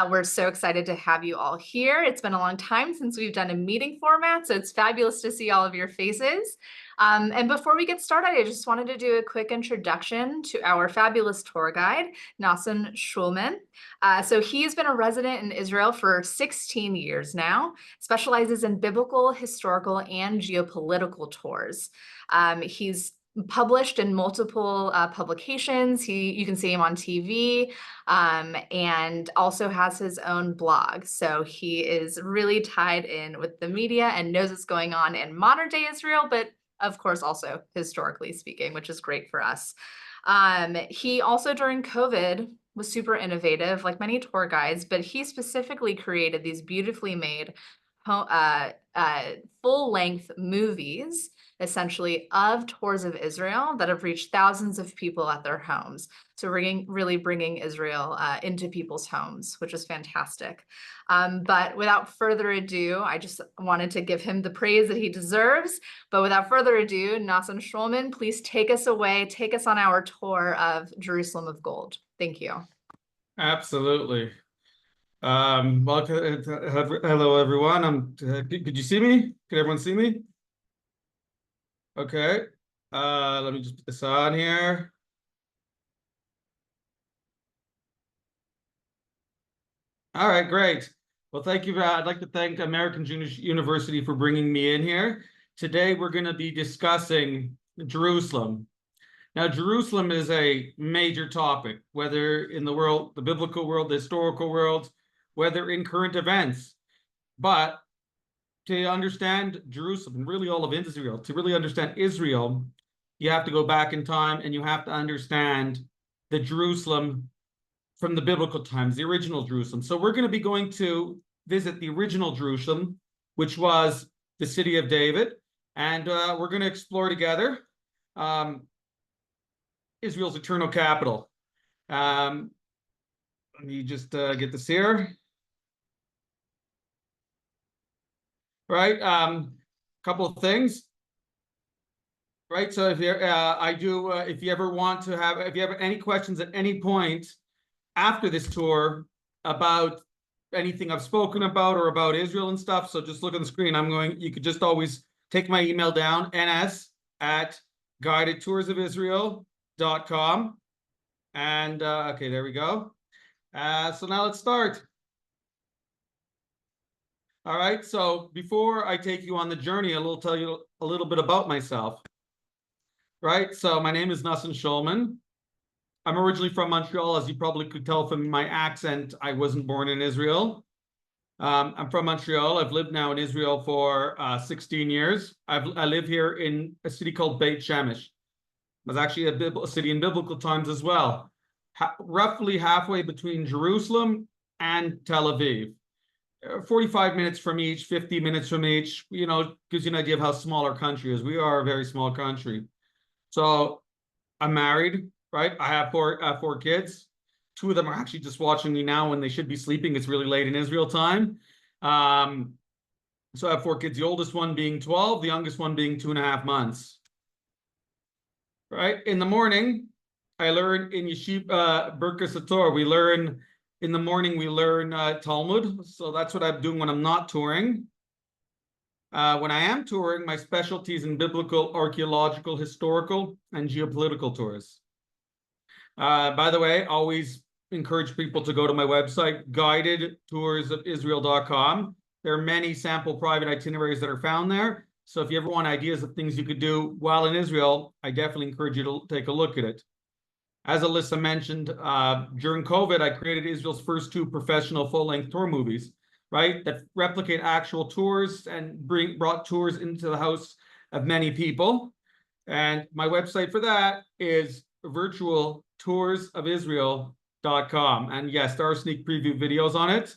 We're so excited to have you all here. It's been a long time since we've done a meeting format, so it's fabulous to see all of your faces. And before we get started, I just wanted to do a quick introduction to our fabulous tour guide, Nosson Shulman. So he's been a resident in Israel for 16 years now, specializes in biblical, historical, and geopolitical tours. He's published in multiple publications. You can see him on TV, and also has his own blog. So he is really tied in with the media and knows what's going on in modern day Israel, but of course also historically speaking, which is great for us. He also during COVID was super innovative, like many tour guides, but he specifically created these beautifully made full-length movies, essentially, of tours of Israel that have reached thousands of people at their homes. So really bringing Israel into people's homes, which is fantastic. But without further ado, I just wanted to give him the praise that he deserves. But without further ado, Nosson Shulman, please take us away, take us on our tour of Jerusalem of Gold. Thank you. Absolutely. Welcome. Hello, everyone. Could you see me? Could everyone see me? Okay. Let me just put this on here. All right, great. Well, thank you. I'd like to thank American Jewish University for bringing me in here. Today, we're going to be discussing Jerusalem. Now, Jerusalem is a major topic, whether in the world, the biblical world, the historical world, whether in current events. But to understand Jerusalem, and really all of Israel, to really understand Israel, you have to go back in time and you have to understand the Jerusalem from the biblical times, the original Jerusalem. So we're going to be going to visit the original Jerusalem, which was the city of David, and we're going to explore together Israel's eternal capital. Let me just get this here. Right, couple of things. Right, so if you if you ever want to have, if you have any questions at any point after this tour about anything I've spoken about or about Israel and stuff, so just look on the screen. You could just always take my email down, ns@guidedtoursofisrael.com. And okay, there we go. So now let's start. All right, so before I take you on the journey, I'll tell you a little bit about myself. Right, so my name is Nosson Shulman. I'm originally from Montreal. As you probably could tell from my accent, I wasn't born in Israel. I'm from Montreal. I've lived now in Israel for 16 years. I live here in a city called Beit Shemesh. It was actually a city in biblical times as well, roughly halfway between Jerusalem and Tel Aviv. 45 minutes from each, 50 minutes from each, gives you an idea of how small our country is. We are a very small country. So I'm married, right? I have four kids. Two of them are actually just watching me now when they should be sleeping. It's really late in Israel time. So I have four kids, the oldest one being 12, the youngest one being 2.5 months. Right? In the morning, I learn in Yeshiva Birkas Hatorah. In the morning, we learn Talmud. So that's what I'm doing when I'm not touring. When I am touring, my specialty is in biblical, archeological, historical, and geopolitical tours. By the way, I always encourage people to go to my website, guidedtoursofisrael.com. There are many sample private itineraries that are found there. So if you ever want ideas of things you could do while in Israel, I definitely encourage you to take a look at it. As Alyssa mentioned, during COVID, I created Israel's first 2 professional full-length tour movies, right, that replicate actual tours and brought tours into the house of many people. And my website for that is virtualtoursofisrael.com. And yes, there are sneak preview videos on it.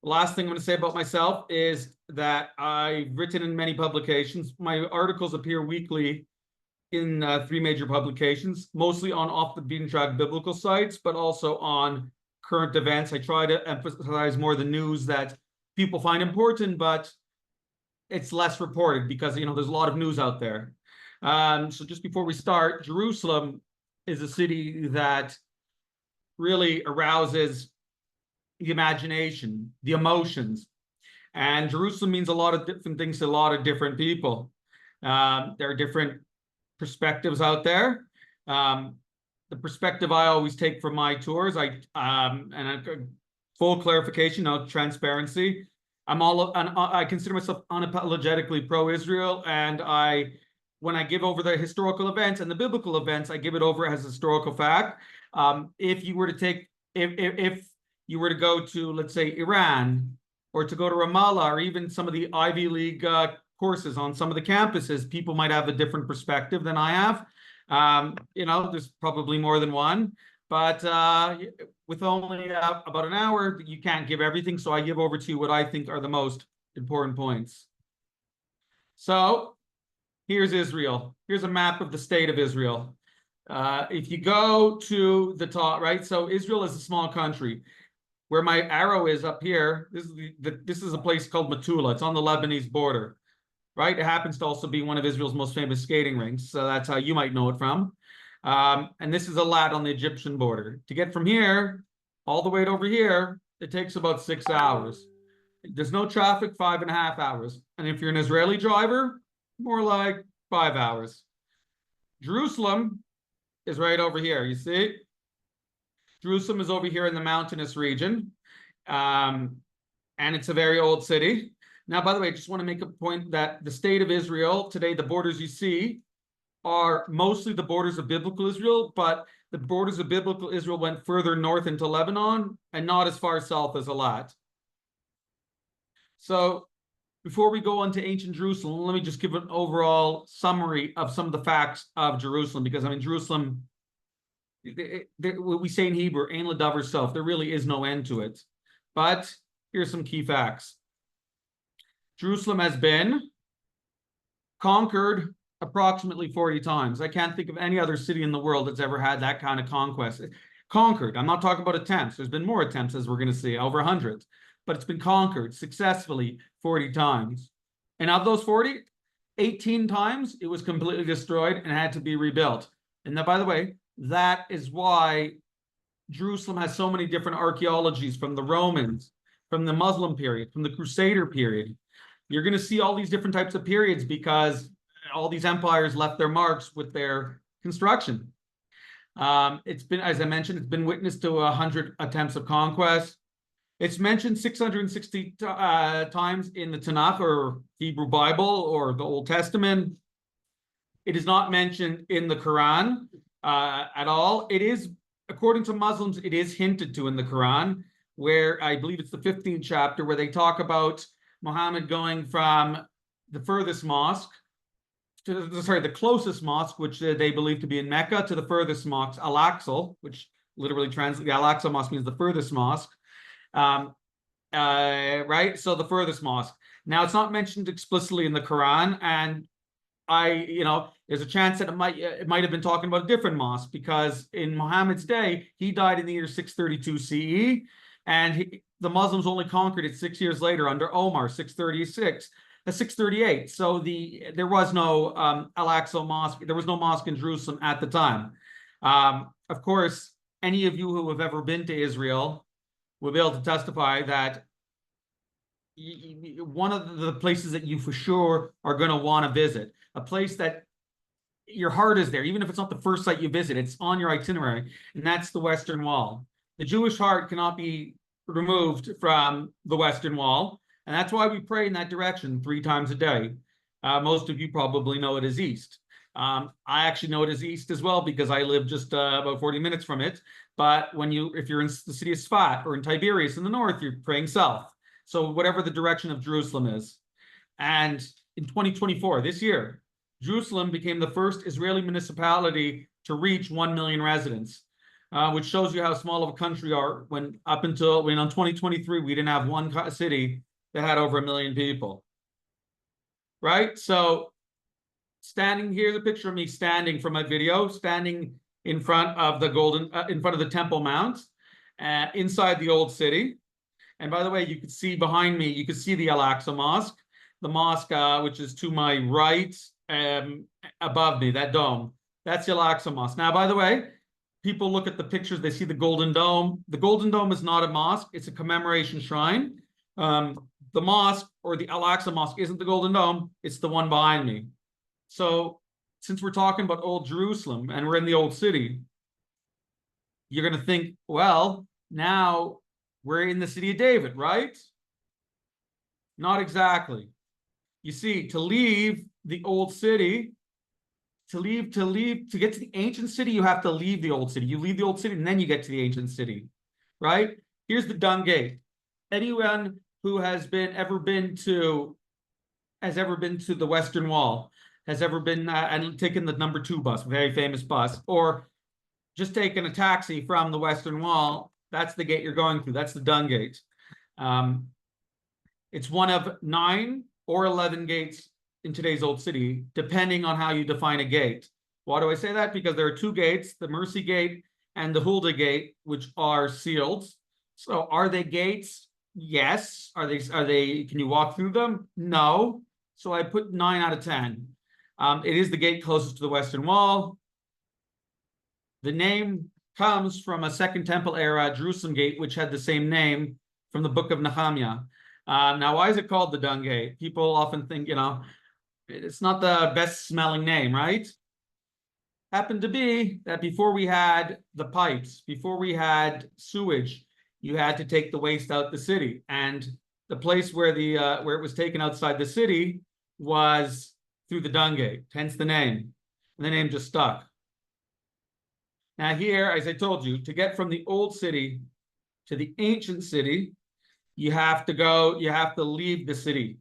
The last thing I'm going to say about myself is that I've written in many publications. My articles appear weekly in 3 major publications, mostly on off the beaten track biblical sites, but also on current events. I try to emphasize more the news that people find important, but it's less reported because there's a lot of news out there. So just before we start, Jerusalem is a city that really arouses the imagination, the emotions. And Jerusalem means a lot of different things to a lot of different people. There are different perspectives out there. The perspective I always take from my tours, full clarification, no transparency. I consider myself unapologetically pro-Israel, and when I give over the historical events and the biblical events, I give it over as historical fact. If you were to go to, let's say, Iran, or to go to Ramallah, or even some of the Ivy League courses on some of the campuses, people might have a different perspective than I have. There's probably more than one, but with only about an hour, you can't give everything. So I give over to you what I think are the most important points. So here's Israel. Here's a map of the state of Israel. If you go to the top, right? So Israel is a small country. Where my arrow is up here, this is a place called Metula. It's on the Lebanese border, right? It happens to also be one of Israel's most famous skating rinks, so that's how you might know it from. And this is Eilat on the Egyptian border. To get from here all the way over here, it takes about 6 hours. There's no traffic, 5.5 hours. And if you're an Israeli driver, more like 5 hours. Jerusalem is right over here, you see? Jerusalem is over here in the mountainous region, and it's a very old city. Now, by the way, I just want to make a point that the state of Israel today, the borders you see are mostly the borders of biblical Israel, but the borders of biblical Israel went further north into Lebanon and not as far south as Eilat. So before we go on to ancient Jerusalem, let me just give an overall summary of some of the facts of Jerusalem, because I mean, Jerusalem, we say in Hebrew, Ein L'davar Sof, there really is no end to it. But here's some key facts. Jerusalem has been conquered approximately 40 times. I can't think of any other city in the world that's ever had that kind of conquest. Conquered. I'm not talking about attempts. There's been more attempts, as we're going to see, over 100. But it's been conquered successfully 40 times. And of those 40, 18 times it was completely destroyed and had to be rebuilt. And now, by the way, that is why Jerusalem has so many different archaeologies from the Romans, from the Muslim period, from the Crusader period. You're going to see all these different types of periods because all these empires left their marks with their construction. It's been, as I mentioned, it's been witness to 100 attempts of conquest. It's mentioned 660 times in the Tanakh or Hebrew Bible or the Old Testament. It is not mentioned in the Quran at all. It is, according to Muslims, it is hinted to in the Quran, where I believe it's the 15th chapter, where they talk about Muhammad going from the furthest mosque to, the closest mosque, which they believe to be in Mecca, to the furthest mosque, Al-Aqsa, which literally translates, the Al-Aqsa mosque means the furthest mosque. Right? So the furthest mosque. Now, it's not mentioned explicitly in the Quran, and there's a chance that it might have been talking about a different mosque, because in Muhammad's day, he died in the year 632 CE, and the Muslims only conquered it 6 years later under Omar, 638. So there was no Al-Aqsa mosque. There was no mosque in Jerusalem at the time. Of course, any of you who have ever been to Israel will be able to testify that one of the places that you for sure are going to want to visit, a place that your heart is there, even if it's not the first site you visit, it's on your itinerary, and that's the Western Wall. The Jewish heart cannot be removed from the Western Wall, and that's why we pray in that direction 3 times a day. Most of you probably know it as east. I actually know it as east as well because I live just about 40 minutes from it. But if you're in the city of Sfat or in Tiberias in the north, you're praying south. So whatever the direction of Jerusalem is. And in 2024, this year, Jerusalem became the first Israeli municipality to reach 1 million residents, which shows you how small of a country we are. When on 2023, we didn't have one city that had over 1 million people. Right? So standing, here's a picture of me standing from my video, standing in front of the Temple Mount, inside the old city. And by the way, you could see behind me, you could see the Al-Aqsa Mosque, the mosque which is to my right, above me, that dome. That's the Al-Aqsa Mosque. Now, by the way, people look at the pictures, they see the Golden Dome. The Golden Dome is not a mosque, it's a commemoration shrine. The mosque, or the Al-Aqsa Mosque, isn't the Golden Dome, it's the one behind me. So since we're talking about Old Jerusalem and we're in the Old City, you're going to think, well, now we're in the city of David, right? Not exactly. You see, to leave the Old City, to get to the ancient city, you have to leave the Old City. You leave the Old City and then you get to the ancient city, right? Here's the Dung Gate. Anyone who has ever been to the Western Wall, has ever been and taken the number 2 bus, very famous bus, or just taken a taxi from the Western Wall, that's the gate you're going through. That's the Dung Gate. It's one of 9 or 11 gates in today's Old City, depending on how you define a gate. Why do I say that? Because there are 2 gates, the Mercy Gate and the Hulda Gate, which are sealed. So are they gates? Yes. Are they, can you walk through them? No. So I put 9 out of 10. It is the gate closest to the Western Wall. The name comes from a Second Temple era Jerusalem Gate, which had the same name from the book of Nehemiah. Now, why is it called the Dung Gate? People often think, it's not the best smelling name, right? Happened to be that before we had the pipes, before we had sewage, you had to take the waste out the city. And the place where where it was taken outside the city was through the Dung Gate, hence the name. And the name just stuck. Now here, as I told you, to get from the old city to the ancient city, you have to leave the city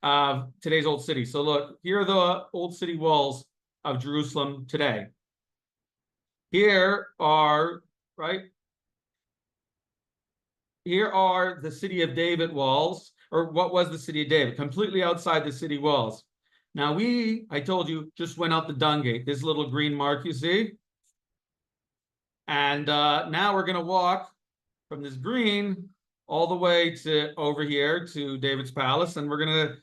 of today's old city. So look, here are the old city walls of Jerusalem today. Here are the city of David walls, or what was the city of David, completely outside the city walls. Now I told you, just went out the Dung Gate, this little green mark you see. And now we're going to walk from this green all the way to over here to David's palace, and we're gonna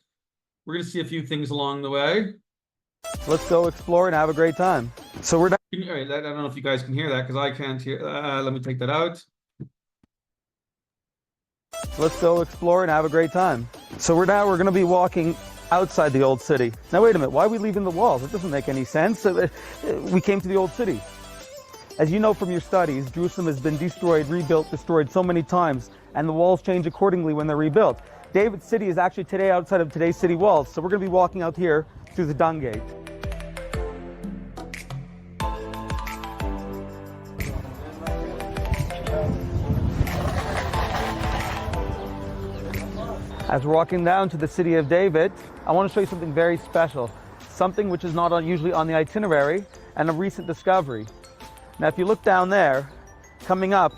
see a few things along the way. Let's go explore and have a great time. So we're done. I don't know if you guys can hear that because I can't hear. Let me take that out. Let's go explore and have a great time. So we're going to be walking outside the old city. Now wait a minute, why are we leaving the walls? It doesn't make any sense. We came to the old city. As you know from your studies, Jerusalem has been destroyed, rebuilt, destroyed so many times, and the walls change accordingly when they're rebuilt. David's city is actually today outside of today's city walls, so we're going to be walking out here through the Dung Gate. As we're walking down to the city of David, I want to show you something very special, something which is not usually on the itinerary, and a recent discovery. Now, if you look down there, coming up,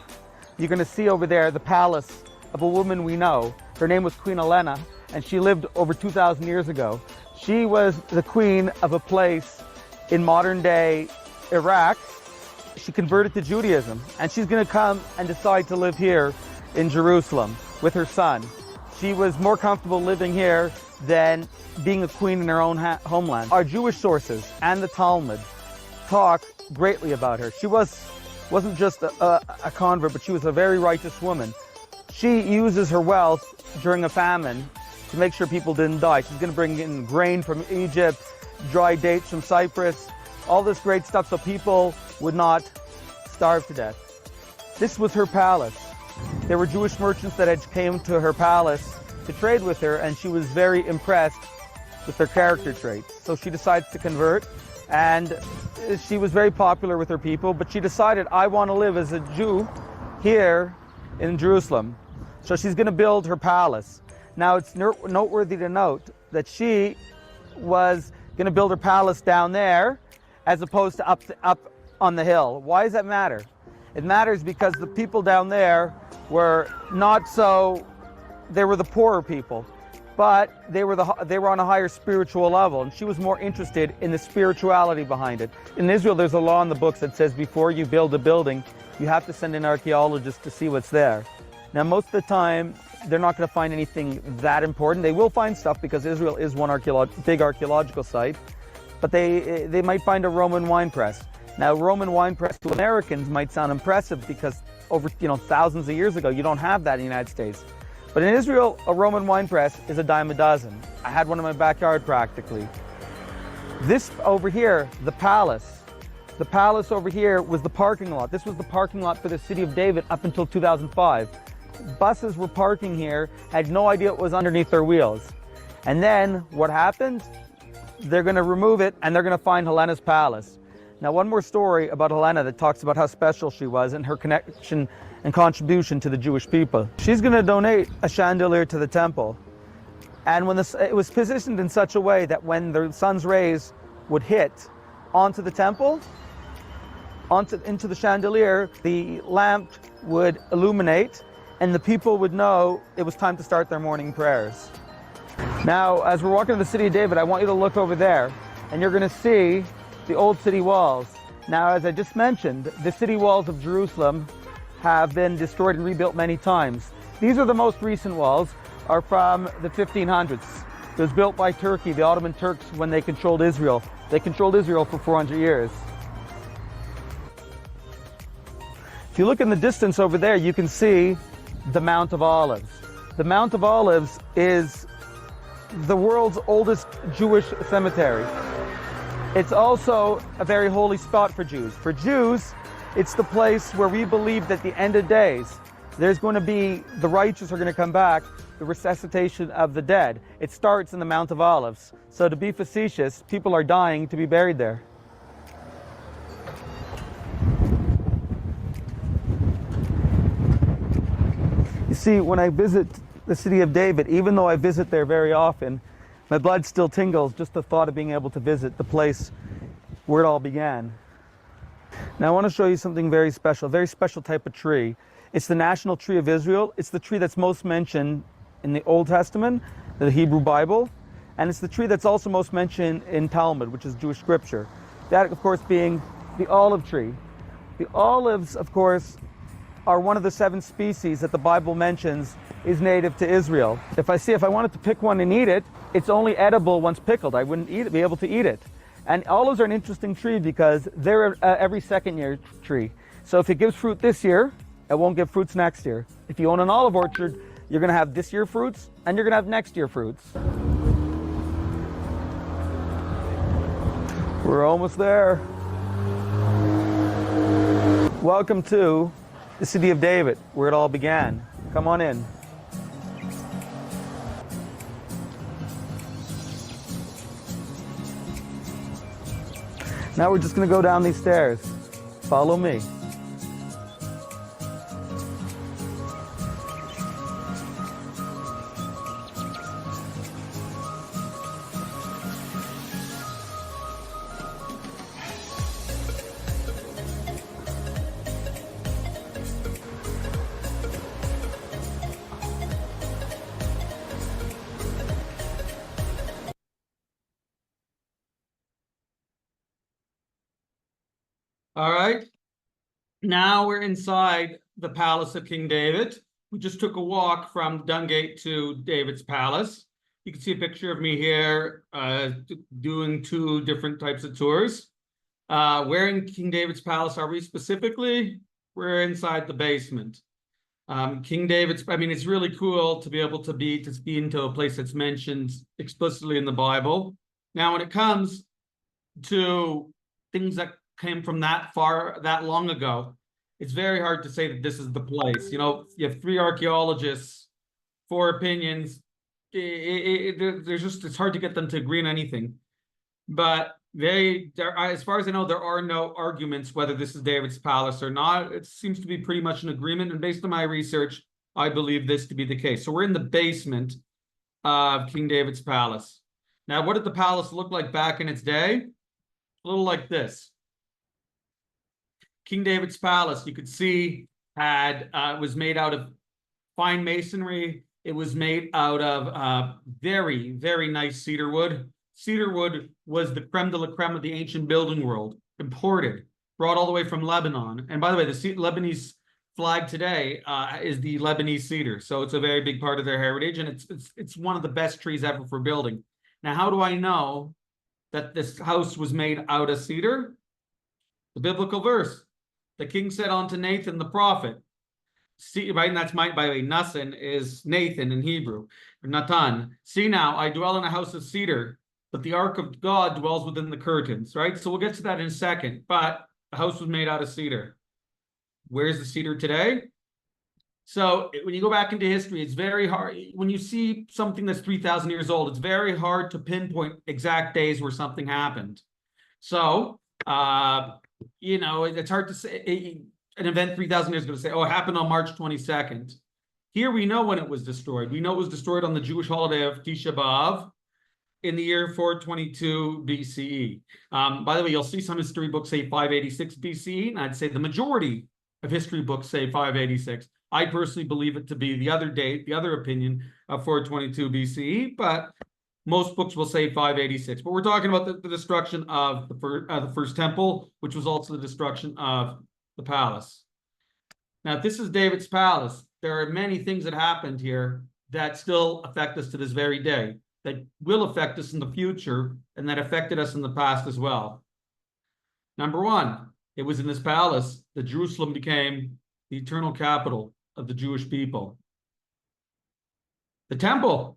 you're going to see over there the palace of a woman we know. Her name was Queen Elena, and she lived over 2,000 years ago. She was the queen of a place in modern-day Iraq. She converted to Judaism, and she's going to come and decide to live here in Jerusalem with her son. She was more comfortable living here than being a queen in her own homeland. Our Jewish sources and the Talmud talk greatly about her. She wasn't just a convert, but she was a very righteous woman. She uses her wealth during a famine to make sure people didn't die. She's going to bring in grain from Egypt, dry dates from Cyprus, all this great stuff so people would not starve to death. This was her palace. There were Jewish merchants that had came to her palace to trade with her, and she was very impressed with their character traits. So she decides to convert, and she was very popular with her people, but she decided, I want to live as a Jew here in Jerusalem. So she's going to build her palace. Now it's noteworthy to note that she was going to build her palace down there as opposed to up on the hill. Why does that matter? It matters because the people down there were not so, they were the poorer people, but they were on a higher spiritual level, and she was more interested in the spirituality behind it. In Israel, there's a law in the books that says before you build a building, you have to send an archaeologist to see what's there. Now, most of the time, they're not going to find anything that important. They will find stuff because Israel is one big archaeological site, but they might find a Roman wine press. Now, Roman wine press to Americans might sound impressive because over, thousands of years ago, you don't have that in the United States. But in Israel, a Roman wine press is a dime a dozen. I had one in my backyard practically. This over here, the palace over here was the parking lot. This was the parking lot for the city of David up until 2005. Buses were parking here, had no idea what was underneath their wheels. And then what happened? They're going to remove it and they're going to find Helena's palace. Now, one more story about Helena that talks about how special she was and her connection and contribution to the Jewish people. She's going to donate a chandelier to the temple. And when it was positioned in such a way that when the sun's rays would hit onto the temple, into the chandelier, the lamp would illuminate and the people would know it was time to start their morning prayers. Now, as we're walking to the city of David, I want you to look over there and you're going to see the old city walls. Now, as I just mentioned, the city walls of Jerusalem have been destroyed and rebuilt many times. These are the most recent walls, are from the 1500s. It was built by Turkey, the Ottoman Turks, when they controlled Israel. They controlled Israel for 400 years. If you look in the distance over there, you can see the Mount of Olives. The Mount of Olives is the world's oldest Jewish cemetery. It's also a very holy spot for Jews. For Jews, it's the place where we believe that at the end of days, there's going to be, the righteous are going to come back, the resuscitation of the dead. It starts in the Mount of Olives. So to be facetious, people are dying to be buried there. You see, when I visit the city of David, even though I visit there very often, my blood still tingles just the thought of being able to visit the place where it all began. Now I want to show you something very special, a very special type of tree. It's the national tree of Israel. It's the tree that's most mentioned in the Old Testament, the Hebrew Bible, and it's the tree that's also most mentioned in Talmud, which is Jewish scripture. That, of course, being the olive tree. The olives, of course, are one of the 7 species that the Bible mentions is native to Israel. If I wanted to pick one and eat it, it's only edible once pickled. I wouldn't be able to eat it. And olives are an interesting tree because they're every second year tree. So if it gives fruit this year, it won't give fruits next year. If you own an olive orchard, you're going to have this year fruits and you're going to have next year fruits. We're almost there. Welcome to the city of David, where it all began. Come on in. Now we're just going to go down these stairs. Follow me. All right. Now we're inside the palace of King David. We just took a walk from Dungate to David's palace. You can see a picture of me here doing 2 different types of tours. Where in King David's palace are we specifically? We're inside the basement. King David's, it's really cool to be able to be into a place that's mentioned explicitly in the Bible. Now, when it comes to things that came from that long ago, it's very hard to say that this is the place. You have 3 archaeologists, 4 opinions. It's hard to get them to agree on anything. But as far as I know, there are no arguments whether this is David's palace or not. It seems to be pretty much an agreement. And based on my research, I believe this to be the case. So we're in the basement of King David's palace. Now, what did the palace look like back in its day? A little like this. King David's palace, you could see, was made out of fine masonry. It was made out of very, very nice cedar wood. Cedar wood was the creme de la creme of the ancient building world, imported, brought all the way from Lebanon. And by the way, the Lebanese flag today is the Lebanese cedar. So it's a very big part of their heritage, and it's one of the best trees ever for building. Now, how do I know that this house was made out of cedar? the biblical verse. The king said unto Nathan the prophet, see, right, and that's by the way, Nosson is Nathan in Hebrew, or Natan. See now, I dwell in a house of cedar, but the ark of God dwells within the curtains, right? So we'll get to that in a second, but the house was made out of cedar. Where's the cedar today? So when you go back into history, it's very hard. When you see something that's 3,000 years old, it's very hard to pinpoint exact days where something happened. So, it's hard to say an event 3,000 years ago to say, oh, it happened on March 22nd. Here we know when it was destroyed. We know it was destroyed on the Jewish holiday of Tisha B'Av in the year 422 BCE. By the way, you'll see some history books say 586 BCE, and I'd say the majority of history books say 586. I personally believe it to be the other date, the other opinion of 422 BCE, but most books will say 586. But we're talking about the destruction of the first temple, which was also the destruction of the palace. Now, if this is David's palace, there are many things that happened here that still affect us to this very day, that will affect us in the future, and that affected us in the past as well. Number one, it was in this palace that Jerusalem became the eternal capital of the Jewish people. The temple,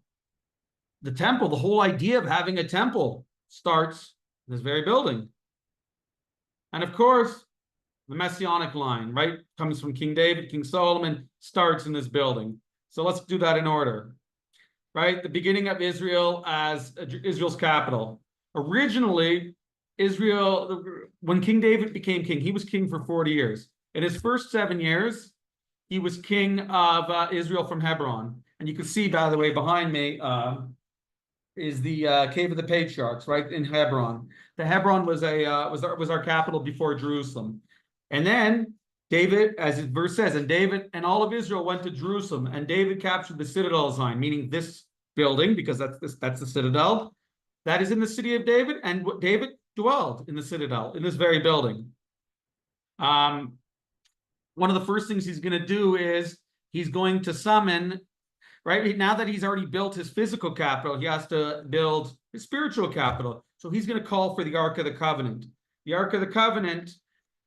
the whole idea of having a temple starts in this very building. And of course, the Messianic line, right, comes from King David, King Solomon, starts in this building. So let's do that in order, right? The beginning of Israel as Israel's capital. Originally, Israel, when King David became king, he was king for 40 years. In his first 7 years, he was king of Israel from Hebron. And you can see, by the way, behind me is the Cave of the Patriarchs, right, in Hebron. The Hebron was our capital before Jerusalem. And then David, as his verse says, and David and all of Israel went to Jerusalem, and David captured the citadel sign, meaning this building, because that's the citadel. That is in the city of David, and David dwelled in the citadel, in this very building. One of the first things he's going to do is he's going to summon, right? Now that he's already built his physical capital, he has to build his spiritual capital. So he's going to call for the Ark of the Covenant. The Ark of the Covenant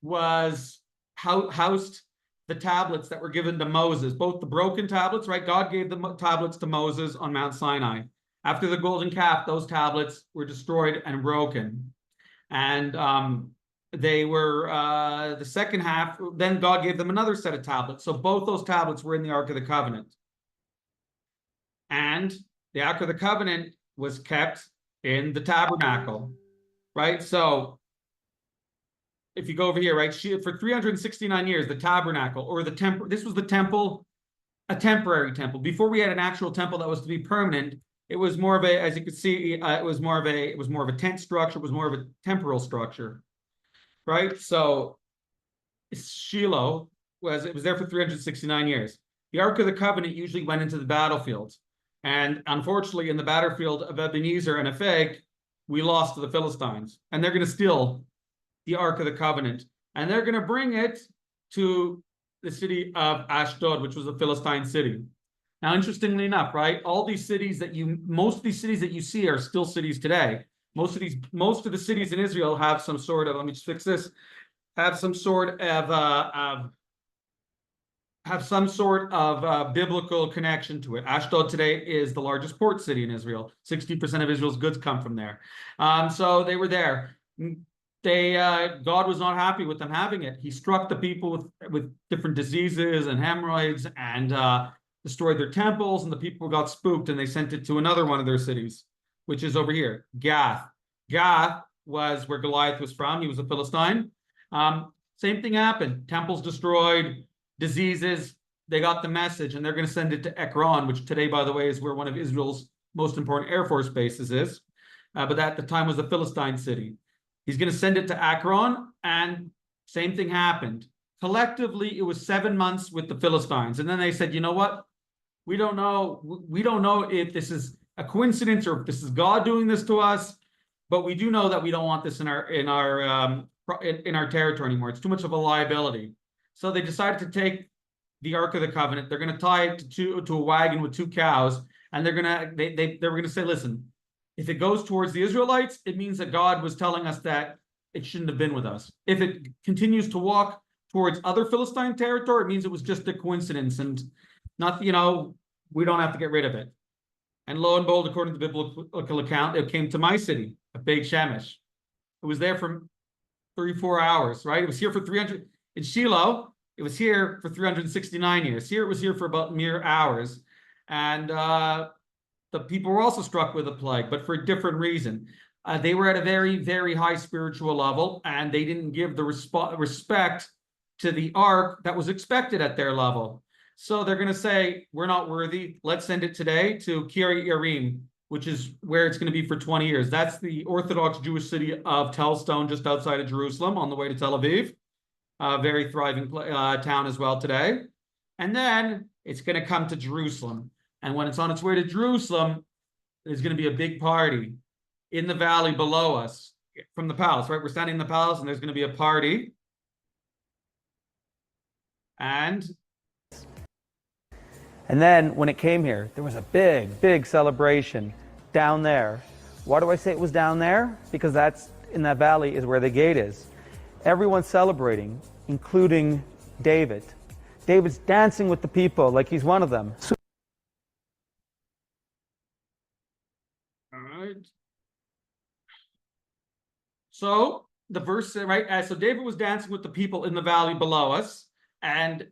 was housed the tablets that were given to Moses, both the broken tablets, right? God gave the tablets to Moses on Mount Sinai. After the golden calf, those tablets were destroyed and broken. And they were the second half, then God gave them another set of tablets. So both those tablets were in the Ark of the Covenant. And the Ark of the Covenant was kept in the tabernacle, right? So if you go over here, right, for 369 years, the tabernacle or the temple, this was the temple, a temporary temple. Before we had an actual temple that was to be permanent, it was more of a, as you can see, it was more of a tent structure, it was more of a temporal structure, right? So Shiloh was there for 369 years. The Ark of the Covenant usually went into the battlefield. And unfortunately, in the battlefield of Ebenezer and Aphek, we lost to the Philistines. And they're going to steal the Ark of the Covenant. And they're going to bring it to the city of Ashdod, which was a Philistine city. Now, interestingly enough, right, most of these cities that you see are still cities today. Most of the cities in Israel have some sort of, let me just fix this, have some sort of biblical connection to it. Ashdod today is the largest port city in Israel. 60% of Israel's goods come from there. So they were there. God was not happy with them having it. He struck the people with different diseases and hemorrhoids and destroyed their temples, and the people got spooked, and they sent it to another one of their cities, which is over here, Gath. Gath was where Goliath was from. He was a Philistine. Same thing happened. Temples destroyed, diseases. They got the message, and they're going to send it to Ekron, which today, by the way, is where one of Israel's most important Air Force bases is. But at the time was a Philistine city. He's going to send it to Ekron, and same thing happened. Collectively, it was 7 months with the Philistines. And then they said, you know what? We don't know if this is a coincidence or if this is God doing this to us, but we do know that we don't want this in our territory anymore. It's too much of a liability. So they decided to take the Ark of the Covenant. They're going to tie it to a wagon with 2 cows, and they were going to say, listen, if it goes towards the Israelites, it means that God was telling us that it shouldn't have been with us. If it continues to walk towards other Philistine territory, it means it was just a coincidence and not, we don't have to get rid of it. And lo and behold, according to the biblical account, it came to my city of Beit Shemesh. It was there for 34 hours, right? It was here for 300 in Shiloh. It was here for 369 years. Here it was here for about mere hours. And the people were also struck with a plague, but for a different reason. They were at a very, very high spiritual level, and they didn't give the respect to the ark that was expected at their level. So they're going to say, we're not worthy. Let's send it today to Kiryat Yearim, which is where it's going to be for 20 years. That's the Orthodox Jewish city of Telstone, just outside of Jerusalem, on the way to Tel Aviv. A very thriving town as well today. And then it's going to come to Jerusalem. And when it's on its way to Jerusalem, there's going to be a big party in the valley below us from the palace, right? We're standing in the palace, and there's going to be a party. And then when it came here, there was a big, big celebration down there. Why do I say it was down there? Because that's in that valley is where the gate is. Everyone's celebrating, including David. David's dancing with the people like he's one of them. all right. So the verse, right? So David was dancing with the people in the valley below us, and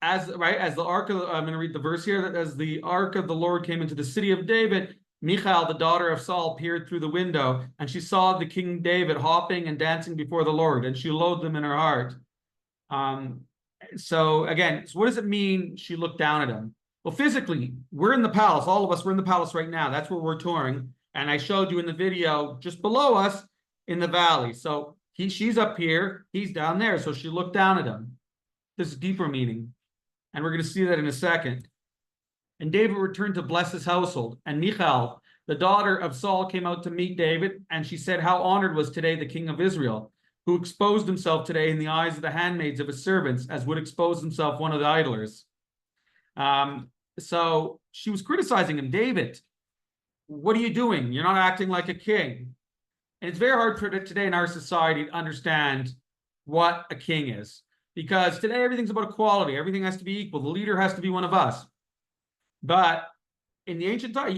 as the ark of, I'm going to read the verse here, that as the ark of the Lord came into the city of David, Michal, the daughter of Saul, peered through the window, and she saw the King David hopping and dancing before the Lord, and she loathed him in her heart. So what does it mean she looked down at him? Well, physically, we're in the palace. All of us, we're in the palace right now. That's where we're touring. And I showed you in the video just below us in the valley. So she's up here, he's down there. So she looked down at him. There's a deeper meaning. And we're going to see that in a second. And David returned to bless his household. And Michal, the daughter of Saul, came out to meet David. And she said, how honored was today the king of Israel, who exposed himself today in the eyes of the handmaids of his servants, as would expose himself one of the idlers. So she was criticizing him. David, what are you doing? You're not acting like a king. And it's very hard for today in our society to understand what a king is. Because today everything's about equality. Everything has to be equal. The leader has to be one of us. But in the ancient time,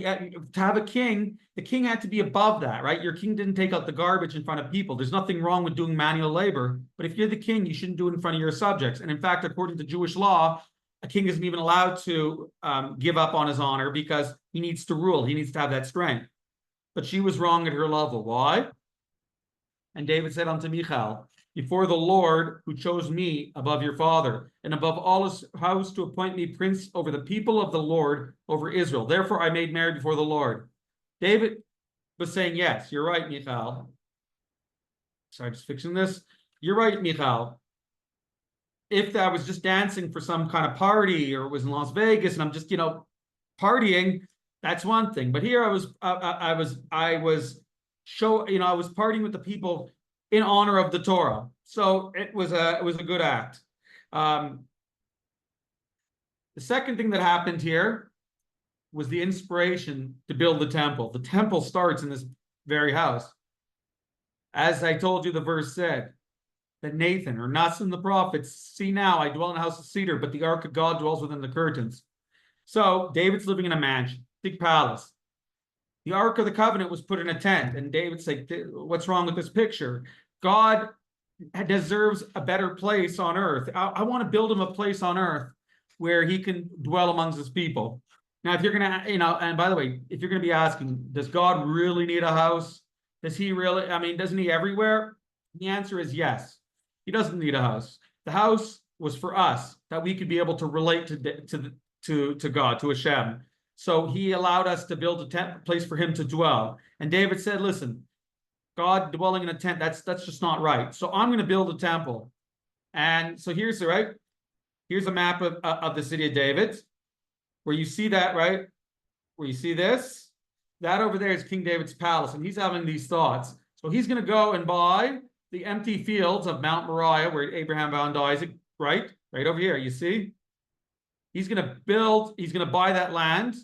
to have a king, the king had to be above that, right? Your king didn't take out the garbage in front of people. There's nothing wrong with doing manual labor. But if you're the king, you shouldn't do it in front of your subjects. And in fact, according to Jewish law, a king isn't even allowed to give up on his honor because he needs to rule. He needs to have that strength. But she was wrong at her level. Why? And David said unto Michal, before the Lord, who chose me above your father, and above all his house to appoint me prince over the people of the Lord, over Israel. Therefore I made merry before the Lord. David was saying, yes, you're right, Michal. Sorry, just fixing this. You're right, Michal. If I was just dancing for some kind of party, or it was in Las Vegas, and I'm just, partying, that's one thing. But here I was partying with the people in honor of the Torah. So it was a good act. The second thing that happened here was the inspiration to build the temple. The temple starts in this very house. As I told you, the verse said that Nathan or Nosson the prophet, see now, I dwell in a house of cedar, but the ark of God dwells within the curtains. So David's living in a mansion, big palace. The Ark of the Covenant was put in a tent, and David's like, what's wrong with this picture? God deserves a better place on earth. I want to build him a place on earth where he can dwell amongst his people. Now, if you're going to, and by the way, if you're going to be asking, does God really need a house? Does he really, doesn't he everywhere? The answer is yes. He doesn't need a house. The house was for us, that we could be able to relate to God, to Hashem. So he allowed us to build a place for him to dwell. And David said, listen, God dwelling in a tent, that's just not right. So I'm going to build a temple. And so here's a map of the city of David, where you see that, right? Where you see this, that over there is King David's palace. And he's having these thoughts. So he's going to go and buy the empty fields of Mount Moriah, where Abraham bound Isaac, right over here, you see? He's going to buy that land,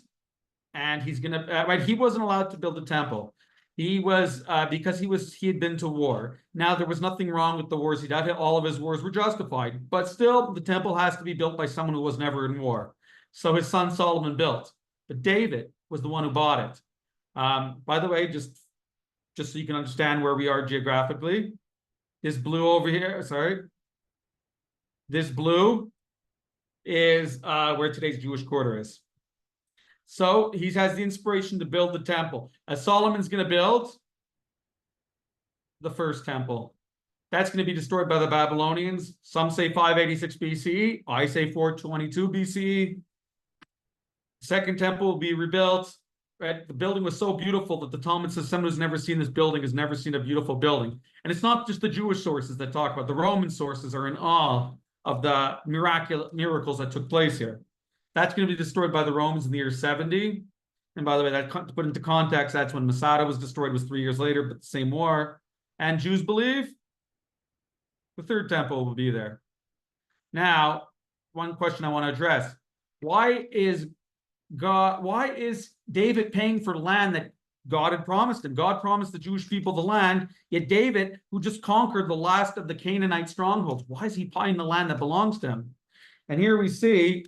and he's going to, he wasn't allowed to build a temple. He was because he had been to war. Now there was nothing wrong with the wars he did. All of his wars were justified, but still the temple has to be built by someone who was never in war. So his son Solomon built, but David was the one who bought it. By the way, just so you can understand where we are geographically, this blue over here, sorry, this blue is where today's Jewish quarter is. So he has the inspiration to build the temple. As Solomon's going to build the first temple. That's going to be destroyed by the Babylonians. Some say 586 BCE. I say 422 BCE. Second temple will be rebuilt. Right? The building was so beautiful that the Talmud says someone who's never seen this building has never seen a beautiful building. And it's not just the Jewish sources that talk about. The Roman sources are in awe of the miracles that took place here. That's going to be destroyed by the Romans in the year 70. And by the way, that to put into context, that's when Masada was destroyed, was 3 years later, but the same war. And Jews believe the third temple will be there. Now, one question I want to address. Why is David paying for land that God had promised him? God promised the Jewish people the land, yet David, who just conquered the last of the Canaanite strongholds, why is he buying the land that belongs to him? And here we see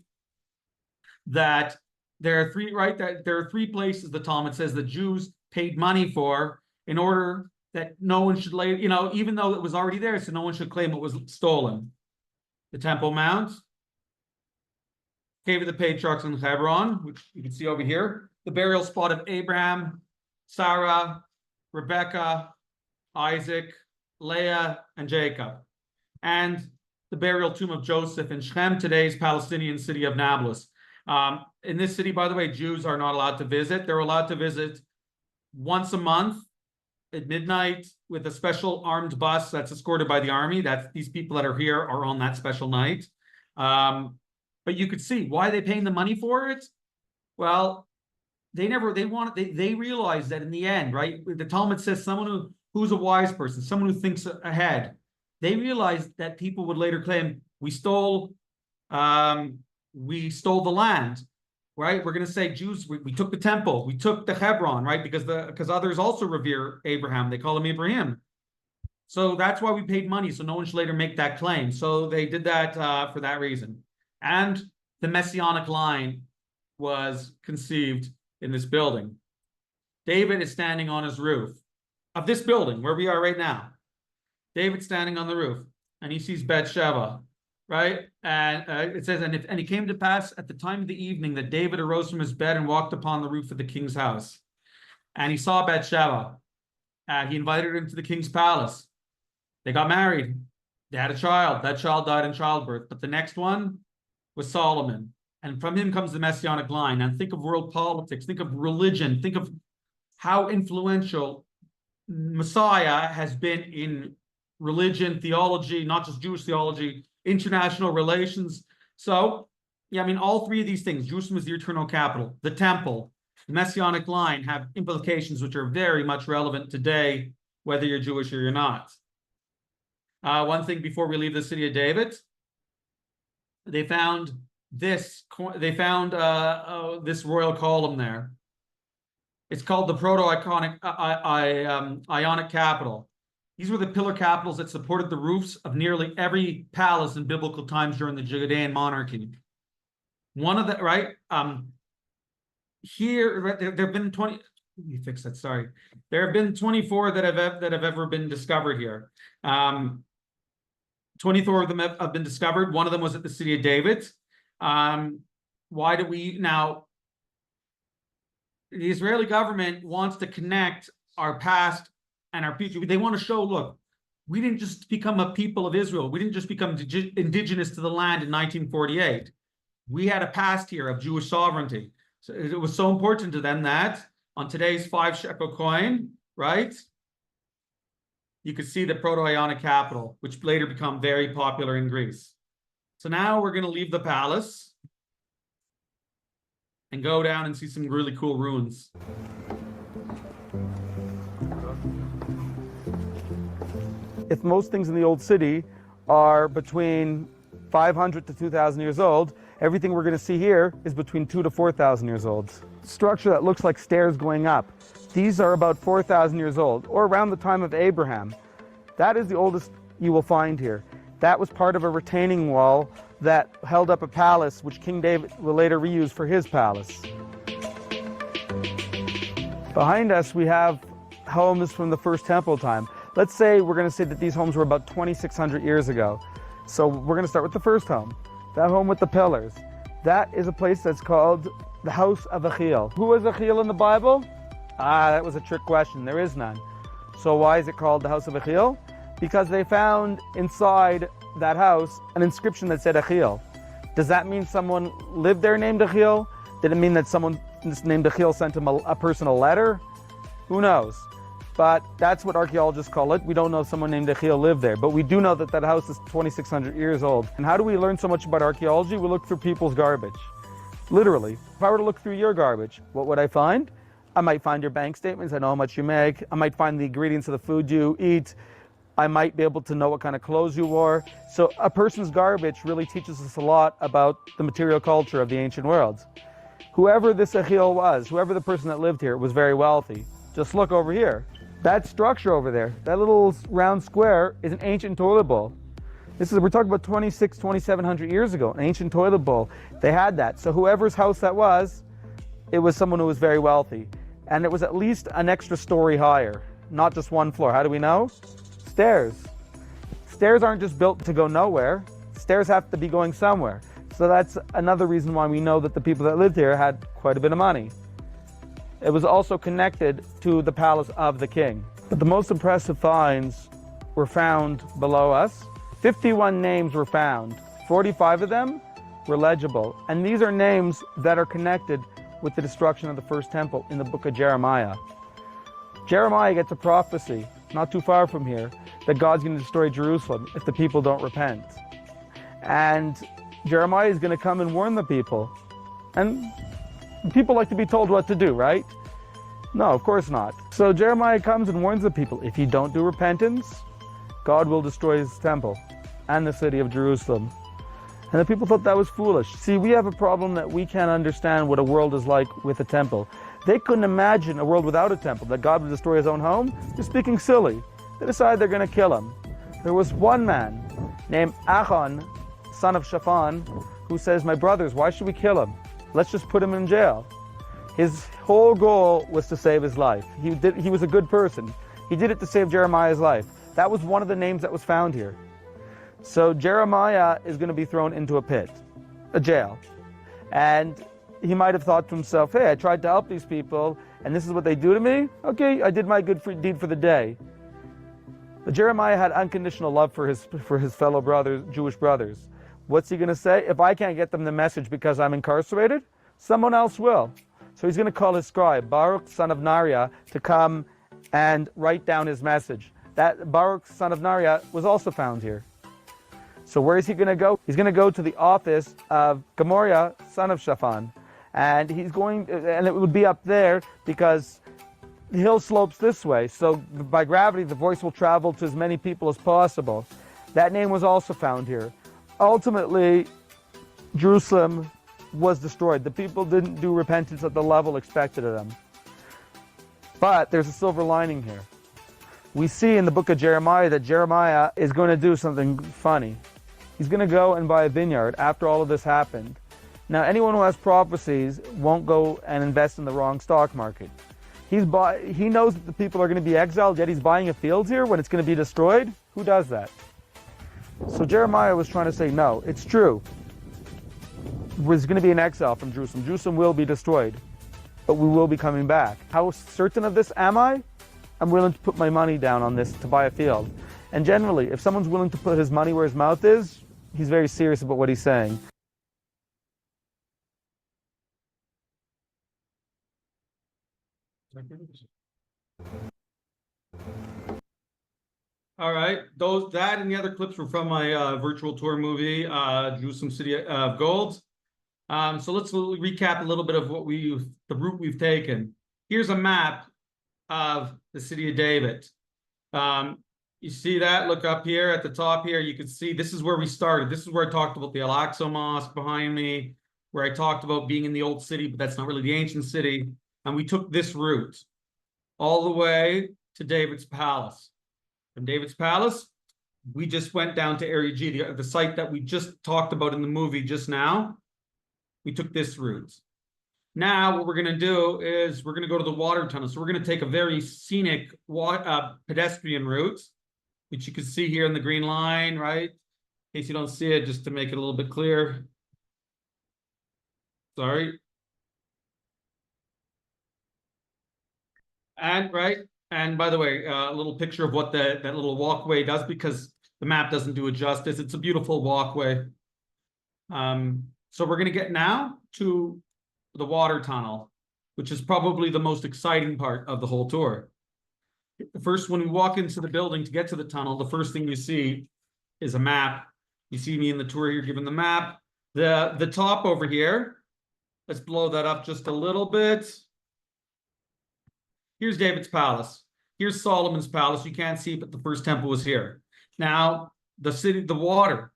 that there are three places the Talmud says the Jews paid money for in order that no one should lay, even though it was already there, so no one should claim it was stolen. The Temple Mount, Cave of the Patriarchs in Hebron, which you can see over here, the burial spot of Abraham, Sarah, Rebecca, Isaac, Leah, and Jacob, and the burial tomb of Joseph in Shechem, today's Palestinian city of Nablus. In this city, by the way, Jews are not allowed to visit. They're allowed to visit once a month at midnight with a special armed bus that's escorted by the army. That's these people that are here are on that special night. But you could see why they're paying the money for it. Well, they realized that in the end, right? The Talmud says someone who's a wise person, someone who thinks ahead. They realized that people would later claim we stole the land, right? We're going to say Jews, we took the temple, we took the Hebron, right? Because others also revere Abraham. They call him Abraham. So that's why we paid money, so no one should later make that claim. So they did that for that reason. And the Messianic line was conceived in this building. David is standing on his roof of this building where we are right now. David's standing on the roof and he sees Bathsheba, right? And it says, and it came to pass at the time of the evening that David arose from his bed and walked upon the roof of the king's house. And he saw Bathsheba. He invited her into the king's palace. They got married. They had a child. That child died in childbirth. But the next one was Solomon. And from him comes the Messianic line. And think of world politics. Think of religion. Think of how influential Messiah has been in religion, theology, not just Jewish theology, international relations. So, yeah, I mean, all three of these things, Jerusalem is the eternal capital, the temple, the Messianic line have implications which are very much relevant today, whether you're Jewish or you're not. One thing before we leave the city of David, they found this royal column there. It's called the Proto-Ionic capital. These were the pillar capitals that supported the roofs of nearly every palace in biblical times during the Judean monarchy. One of the, right, here, right, there have been 20, let me fix that, sorry. There have been 24 that have ever been discovered here. 24 of them have been discovered. One of them was at the city of David. Why do we now? The Israeli government wants to connect our past and our future. They want to show, look, we didn't just become a people of Israel. We didn't just become indigenous to the land in 1948. We had a past here of Jewish sovereignty. So it was so important to them that on today's 5 shekel coin, right, you could see the Proto-Ionic capital, which later became very popular in Greece. So now we're going to leave the palace and go down and see some really cool ruins. If most things in the old city are between 500 to 2,000 years old, everything we're going to see here is between 2,000 to 4,000 years old. Structure that looks like stairs going up. These are about 4,000 years old, or around the time of Abraham. That is the oldest you will find here. That was part of a retaining wall that held up a palace, which King David will later reuse for his palace. Behind us, we have homes from the First Temple time. Let's say we're going to say that these homes were about 2,600 years ago. So we're going to start with the first home, that home with the pillars. That is a place that's called the House of Achiel. Who was Achiel in the Bible? That was a trick question. There is none. So why is it called the House of Achiel? Because they found inside that house an inscription that said Achiel. Does that mean someone lived there named Achiel? Did it mean that someone named Achiel sent him a personal letter? Who knows? But that's what archaeologists call it. We don't know if someone named Achiel lived there, but we do know that that house is 2,600 years old. And how do we learn so much about archaeology? We look through people's garbage. Literally. If I were to look through your garbage, what would I find? I might find your bank statements. I know how much you make. I might find the ingredients of the food you eat. I might be able to know what kind of clothes you wore. So a person's garbage really teaches us a lot about the material culture of the ancient world. Whoever this Achiel was, whoever the person that lived here, was very wealthy. Just look over here. That structure over there, that little round square, is an ancient toilet bowl. We're talking about 2,700 years ago, an ancient toilet bowl. They had that. So whoever's house that was, it was someone who was very wealthy. And it was at least an extra story higher, not just one floor. How do we know? Stairs. Stairs aren't just built to go nowhere. Stairs have to be going somewhere. So that's another reason why we know that the people that lived here had quite a bit of money. It was also connected to the palace of the king. But the most impressive finds were found below us. 51 names were found. 45 of them were legible. And these are names that are connected with the destruction of the first temple in the book of Jeremiah. Jeremiah gets a prophecy not too far from here that God's going to destroy Jerusalem if the people don't repent. And Jeremiah is going to come and warn the people. And people like to be told what to do, right? No, of course not. So Jeremiah comes and warns the people, if you don't do repentance, God will destroy his temple and the city of Jerusalem. And the people thought that was foolish. See, we have a problem that we can't understand what a world is like with a temple. They couldn't imagine a world without a temple, that God would destroy his own home. They're speaking silly. They decide they're going to kill him. There was one man named Achan, son of Shaphan, who says, my brothers, why should we kill him? Let's just put him in jail. His whole goal was to save his life. He was a good person. He did it to save Jeremiah's life. That was one of the names that was found here. So Jeremiah is going to be thrown into a pit, a jail. And he might have thought to himself, hey, I tried to help these people, and this is what they do to me? Okay, I did my good deed for the day. But Jeremiah had unconditional love for his fellow brothers, Jewish brothers. What's he going to say? If I can't get them the message because I'm incarcerated, someone else will. So he's going to call his scribe, Baruch, son of Nariah, to come and write down his message. That Baruch, son of Nariah, was also found here. So where is he going to go? He's going to go to the office of Gemoriah, son of Shaphan. And it would be up there because the hill slopes this way. So by gravity, the voice will travel to as many people as possible. That name was also found here. Ultimately, Jerusalem was destroyed. The people didn't do repentance at the level expected of them. But there's a silver lining here. We see in the book of Jeremiah that Jeremiah is going to do something funny. He's going to go and buy a vineyard after all of this happened. Now, anyone who has prophecies won't go and invest in the wrong stock market. He knows that the people are going to be exiled, yet he's buying a field here when it's going to be destroyed. Who does that? So Jeremiah was trying to say, no, it's true. There's going to be an exile from Jerusalem. Jerusalem will be destroyed, but we will be coming back. How certain of this am I? I'm willing to put my money down on this to buy a field. And generally, if someone's willing to put his money where his mouth is, he's very serious about what he's saying. All right, that and the other clips were from my virtual tour movie, Jerusalem City of Gold. So let's recap a little bit of the route we've taken. Here's a map of the city of David. You see that? Look up here at the top here. You can see this is where we started. This is where I talked about the Al-Aqsa Mosque behind me, where I talked about being in the old city, but that's not really the ancient city. And we took this route. all the way to David's palace. From David's palace, we just went down to Area G, the site that we just talked about in the movie just now. We took this route. Now, what we're going to do is we're going to go to the water tunnel. So we're going to take a very scenic pedestrian route, which you can see here in the green line, right? In case you don't see it, just to make it a little bit clear. Sorry. And right, and by the way, a little picture of what that little walkway does, because the map doesn't do it justice. It's a beautiful walkway. So we're going to get now to the water tunnel, which is probably the most exciting part of the whole tour. First, when we walk into the building to get to the tunnel, the first thing you see is a map. You see me in the tour here giving the map. The top over here, let's blow that up just a little bit. Here's David's palace. Here's Solomon's palace. You can't see, but the first temple was here. Now, the city, the water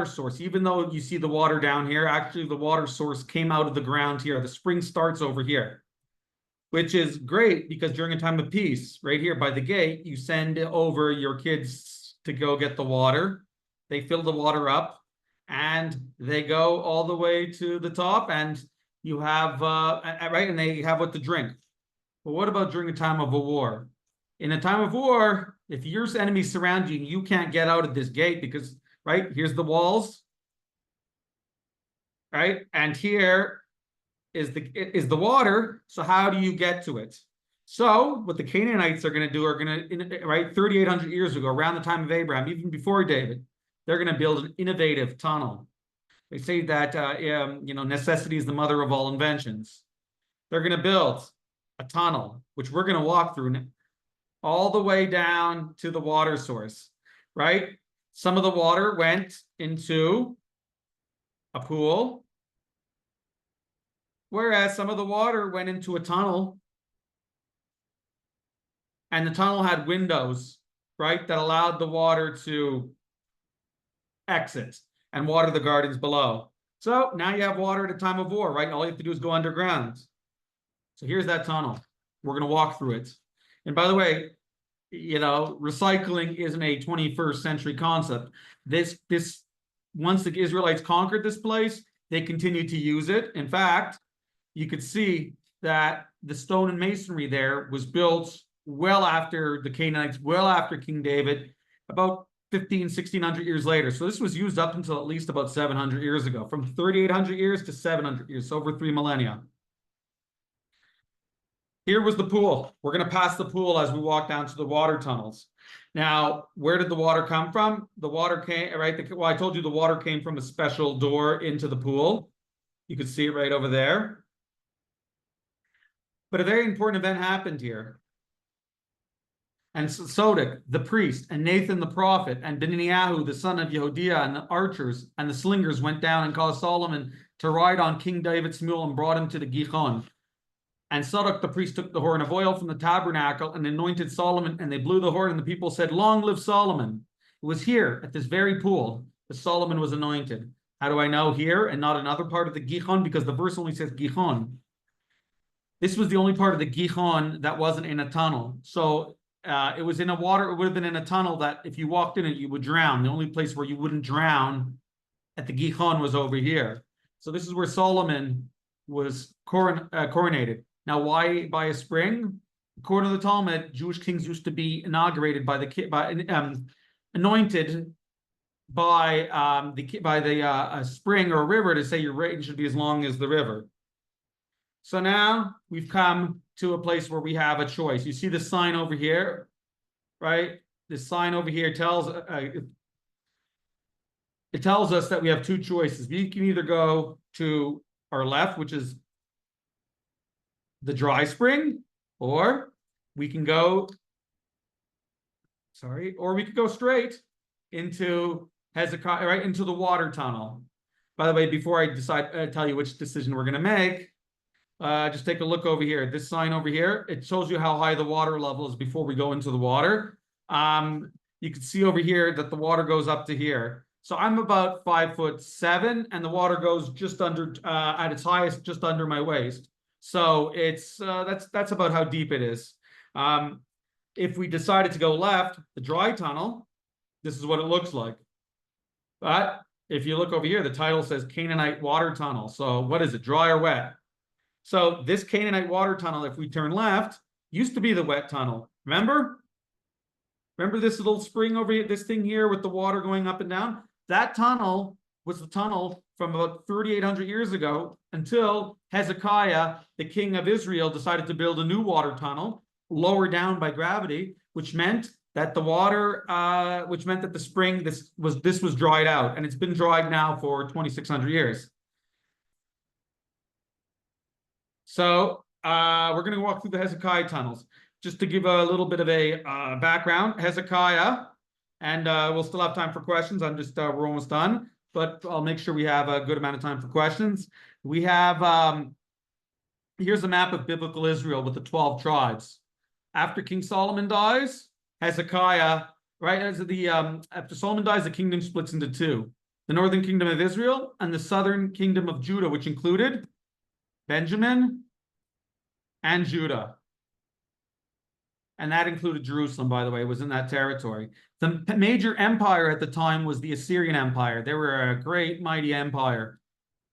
source, even though you see the water down here, actually the water source came out of the ground here. The spring starts over here, which is great because during a time of peace, right here by the gate, you send over your kids to go get the water. They fill the water up and they go all the way to the top, and you have, right, and they have what to drink. But what about during a time of a war? In a time of war, if your enemies surround you, you can't get out of this gate because, right, here's the walls, right? And here is the water. So how do you get to it? So what the Canaanites are going to do are going to, right, 3,800 years ago, around the time of Abraham, even before David, they're going to build an innovative tunnel. They say that, necessity is the mother of all inventions. They're going to build a tunnel, which we're going to walk through all the way down to the water source, right? Some of the water went into a pool, whereas some of the water went into a tunnel. And the tunnel had windows, right, that allowed the water to exit and water the gardens below. So now you have water at a time of war, right? All you have to do is go underground. So here's that tunnel. We're going to walk through it. And by the way, recycling isn't a 21st century concept. This once the Israelites conquered this place, they continued to use it. In fact, you could see that the stone and masonry there was built well after the Canaanites, well after King David, about 1,600 years later. So this was used up until at least about 700 years ago, from 3,800 years to 700 years, so over 3 millennia. Here was the pool. We're going to pass the pool as we walk down to the water tunnels. Now, where did the water come from? The water came, right? Well, I told you the water came from a special door into the pool. You can see it right over there. But a very important event happened here. And Sodek, the priest, and Nathan the prophet, and Beniniahu, the son of Yehoiada, and the archers and the slingers went down and caused Solomon to ride on King David's mule and brought him to the Gihon. And Sodek the priest took the horn of oil from the tabernacle and anointed Solomon, and they blew the horn, and the people said, "Long live Solomon." It was here at this very pool that Solomon was anointed. How do I know here and not another part of the Gihon? Because the verse only says Gihon. This was the only part of the Gihon that wasn't in a tunnel. So it was in a water, it would have been in a tunnel that if you walked in it, you would drown. The only place where you wouldn't drown at the Gihon was over here. So this is where Solomon was coronated. Now, why by a spring? According to the Talmud, Jewish kings used to be inaugurated anointed by a spring or a river to say your reign should be as long as the river. So now we've come to a place where we have a choice. You see the sign over here, right? This sign over here tells it tells us that we have two choices. We can either go to our left, which is the dry spring, or we can go, or we could go straight into Hezekiah, right, into the water tunnel. By the way, before I tell you which decision we're going to make, just take a look over here. This sign over here, it shows you how high the water level is before we go into the water. You can see over here that the water goes up to here. So I'm about 5'7", and the water goes just under, at its highest, just under my waist. So it's that's about how deep it is. If we decided to go left, the dry tunnel, this is what it looks like. But if you look over here, the title says Canaanite water tunnel. So what is it, dry or wet? So this Canaanite water tunnel, if we turn left, used to be the wet tunnel. Remember? Remember this little spring over here, this thing here with the water going up and down? That tunnel was the tunnel from about 3,800 years ago until Hezekiah, the king of Israel, decided to build a new water tunnel lower down by gravity, which meant that the water, the spring, this was dried out, and it's been dried now for 2,600 years. So we're going to walk through the Hezekiah tunnels. Just to give a little bit of a background, Hezekiah, and we'll still have time for questions. We're almost done, but I'll make sure we have a good amount of time for questions. We have, here's a map of biblical Israel with the 12 tribes. After King Solomon dies, Hezekiah, right, after Solomon dies, the kingdom splits into two. The northern kingdom of Israel and the southern kingdom of Judah, which included Benjamin and Judah. And that included Jerusalem, by the way, was in that territory. The major empire at the time was the Assyrian Empire. They were a great, mighty empire.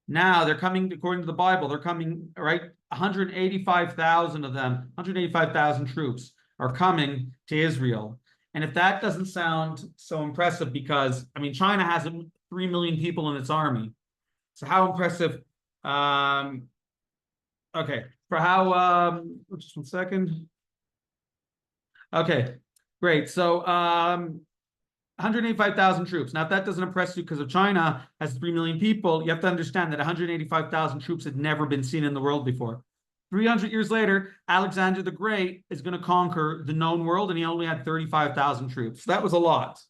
Now they're coming, according to the Bible, they're coming, right? 185,000 of them, 185,000 troops are coming to Israel. And if that doesn't sound so impressive, because, I mean, China has 3 million people in its army. So how impressive, okay, for how, just 1 second. Okay, great. So 185,000 troops. Now, if that doesn't impress you because of China has 3 million people, you have to understand that 185,000 troops had never been seen in the world before. 300 years later, Alexander the Great is going to conquer the known world, and he only had 35,000 troops. So that was a lot.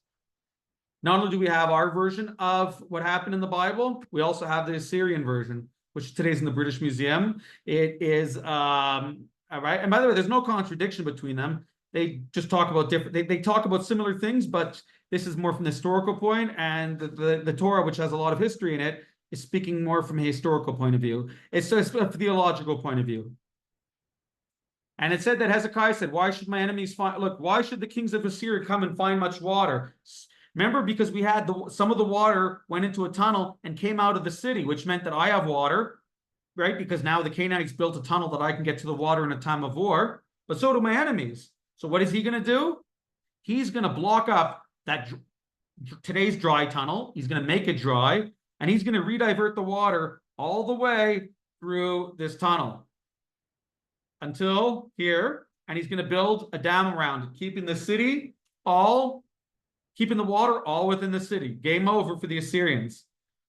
Not only do we have our version of what happened in the Bible, we also have the Assyrian version, which today's in the British Museum. It is, all right. And by the way, there's no contradiction between them. They just talk about different, they talk about similar things, but this is more from the historical point, and the Torah, which has a lot of history in it, is speaking more from a historical point of view. It's just a theological point of view. And it said that Hezekiah said, why should my enemies find, look, why should the kings of Assyria come and find much water? Remember, because we had some of the water went into a tunnel and came out of the city, which meant that I have water, right? Because now the Canaanites built a tunnel that I can get to the water in a time of war, but so do my enemies. So what is he going to do? He's going to block up that today's dry tunnel. He's going to make it dry, and he's going to redivert the water all the way through this tunnel until here, and he's going to build a dam around it, keeping the city keeping the water all within the city. Game over for the Assyrians.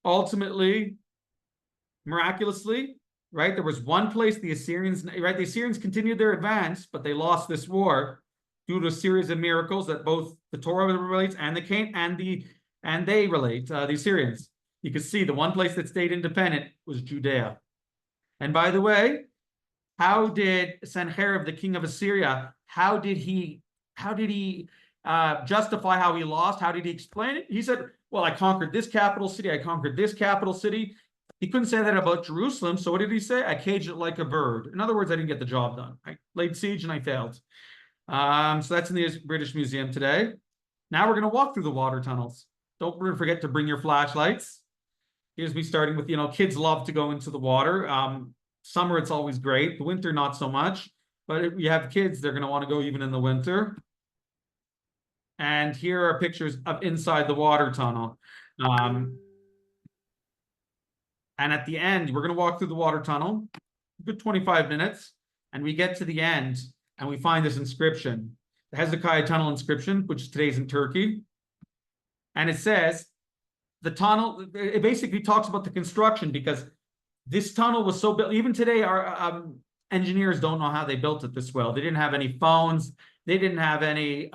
Ultimately, miraculously, right, there was one place the Assyrians, right, the Assyrians continued their advance, but they lost this war due to a series of miracles that both the Torah relates and they relate, the Assyrians. You can see the one place that stayed independent was Judea. And by the way, how did Sennacherib, the king of Assyria, how did he justify how he lost? How did he explain it? He said, well, I conquered this capital city. I conquered this capital city. He couldn't say that about Jerusalem. So what did he say? I caged it like a bird. In other words, I didn't get the job done. I laid siege and I failed. So that's in the British Museum today. Now we're going to walk through the water tunnels. Don't forget to bring your flashlights. Here's me starting with, kids love to go into the water. Summer, it's always great. The winter, not so much. But if you have kids, they're going to want to go even in the winter. And here are pictures of inside the water tunnel. And at the end, we're going to walk through the water tunnel, a good 25 minutes, and we get to the end, and we find this inscription, the Hezekiah tunnel inscription, which today's in Turkey. And it says, the tunnel, it basically talks about the construction, because this tunnel was so built, even today, our engineers don't know how they built it this well. They didn't have any phones, they didn't have any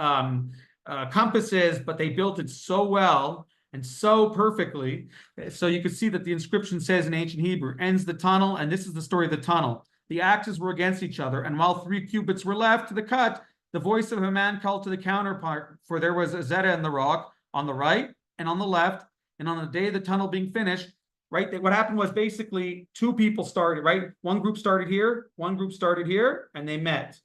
compasses, but they built it so well and so perfectly. So you can see that the inscription says in ancient Hebrew, ends the tunnel, and this is the story of the tunnel. The axes were against each other, and while 3 cubits were left to the cut, the voice of a man called to the counterpart, for there was a zeta in the rock on the right and on the left, and on the day of the tunnel being finished, right, what happened was basically 2 people started, right? One group started here, one group started here, and they met.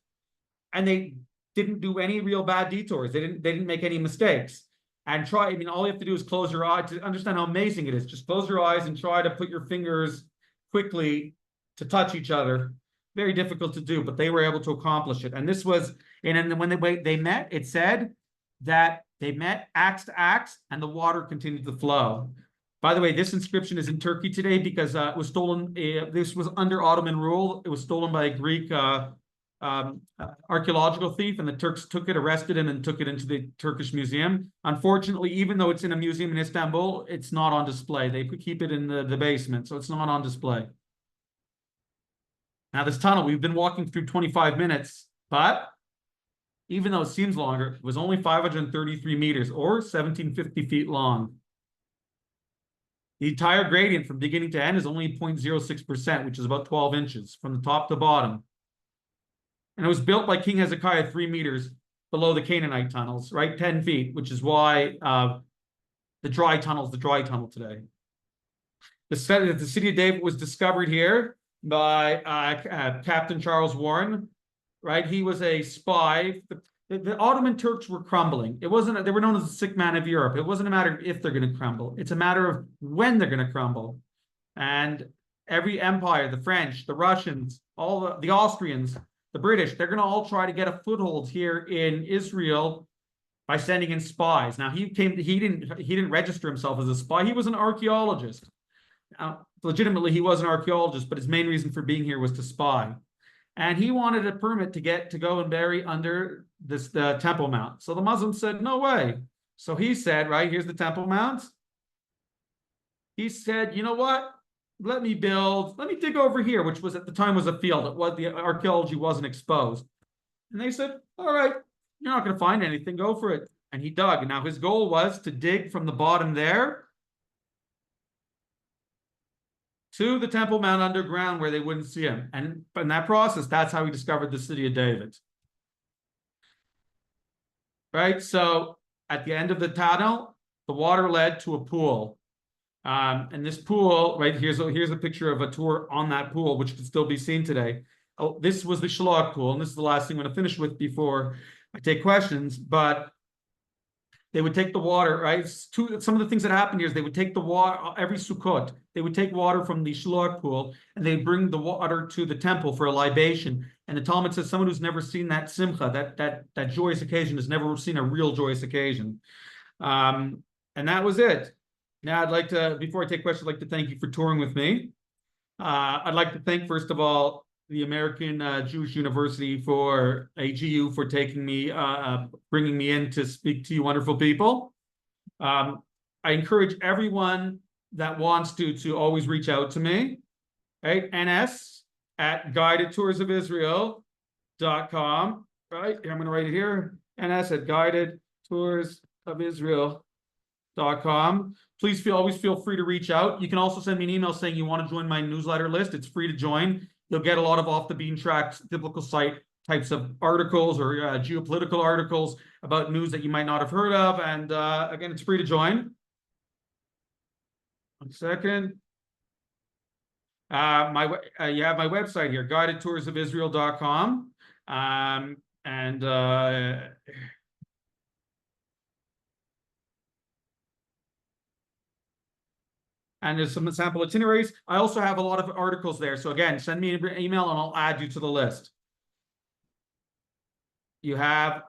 and they didn't do any real bad detours. They didn't make any mistakes. And try, I mean, all you have to do is close your eye to understand how amazing it is. Just close your eyes and try to put your fingers quickly to touch each other. Very difficult to do, but they were able to accomplish it. And this was, and when they met, it said that they met axe to axe and the water continued to flow. By the way, this inscription is in Turkey today because it was stolen. This was under Ottoman rule. It was stolen by a Greek archeological thief, and the Turks took it, arrested him, and took it into the Turkish museum. Unfortunately, even though it's in a museum in Istanbul, it's not on display. They could keep it in the basement, so it's not on display. Now, this tunnel, we've been walking through 25 minutes, but even though it seems longer, it was only 533 meters or 1,750 feet long. The entire gradient from beginning to end is only 0.06%, which is about 12 inches from the top to bottom. And it was built by King Hezekiah 3 meters below the Canaanite tunnels, right? 10 feet, which is why the dry tunnel is the dry tunnel today. The city of David was discovered here by Captain Charles Warren, right? He was a spy. The Ottoman Turks were crumbling. It wasn't, they were known as the sick man of Europe. It wasn't a matter of if they're going to crumble. It's a matter of when they're going to crumble. And every empire, the French, the Russians, all the Austrians, the British, they're going to all try to get a foothold here in Israel by sending in spies. Now, he didn't register himself as a spy. He was an archaeologist. Legitimately, he was an archaeologist, but his main reason for being here was to spy. And he wanted a permit to go and bury under the Temple Mount. So the Muslims said, no way. So he said, right, here's the Temple Mount. He said, you know what? Let me dig over here, which was at the time was a field. It was, the archaeology wasn't exposed. And they said, all right, you're not going to find anything, go for it. And he dug. And now his goal was to dig from the bottom there to the Temple Mount underground where they wouldn't see him. And in that process, that's how he discovered the city of David. Right? So at the end of the tunnel, the water led to a pool. And this pool, right, here's a picture of a tour on that pool, which can still be seen today. Oh, this was the Shiloh pool, and this is the last thing I'm going to finish with before I take questions. But they would take the water, right? Some of the things that happened here is they would take the water, every Sukkot, they would take water from the Shiloh pool, and they'd bring the water to the temple for a libation. And the Talmud says someone who's never seen that simcha, that joyous occasion, has never seen a real joyous occasion. And that was it. Now, I'd like to, before I take questions, I'd like to thank you for touring with me. I'd like to thank, first of all, the American Jewish University for AGU for taking me, bringing me in to speak to you wonderful people. I encourage everyone that wants to always reach out to me, right? ns@guidedtoursofisrael.com, right? I'm going to write it here, ns@guidedtoursofisrael.com. Please always feel free to reach out. You can also send me an email saying you want to join my newsletter list. It's free to join. You'll get a lot of off the bean track biblical site types of articles or geopolitical articles about news that you might not have heard of. And again, it's free to join. 1 second. You have my website here, guidedtoursofisrael.com. And there's some sample itineraries. I also have a lot of articles there. So again, send me an email and I'll add you to the list. You have,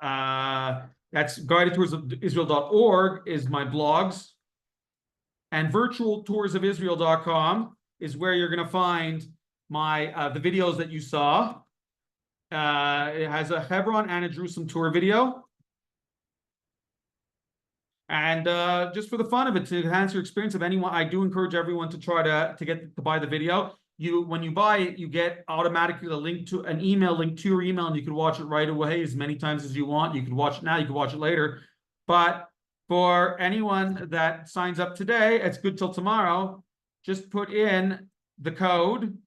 that's guidedtoursofisrael.org is my blogs. And virtualtoursofisrael.com is where you're going to find my the videos that you saw. It has a Hebron and a Jerusalem tour video. And just for the fun of it, to enhance your experience of anyone, I do encourage everyone to try to buy the video. When you buy it, you get automatically a link to an email link to your email, and you can watch it right away as many times as you want. You can watch it now, you can watch it later. But for anyone that signs up today, it's good till tomorrow. Just put in the code.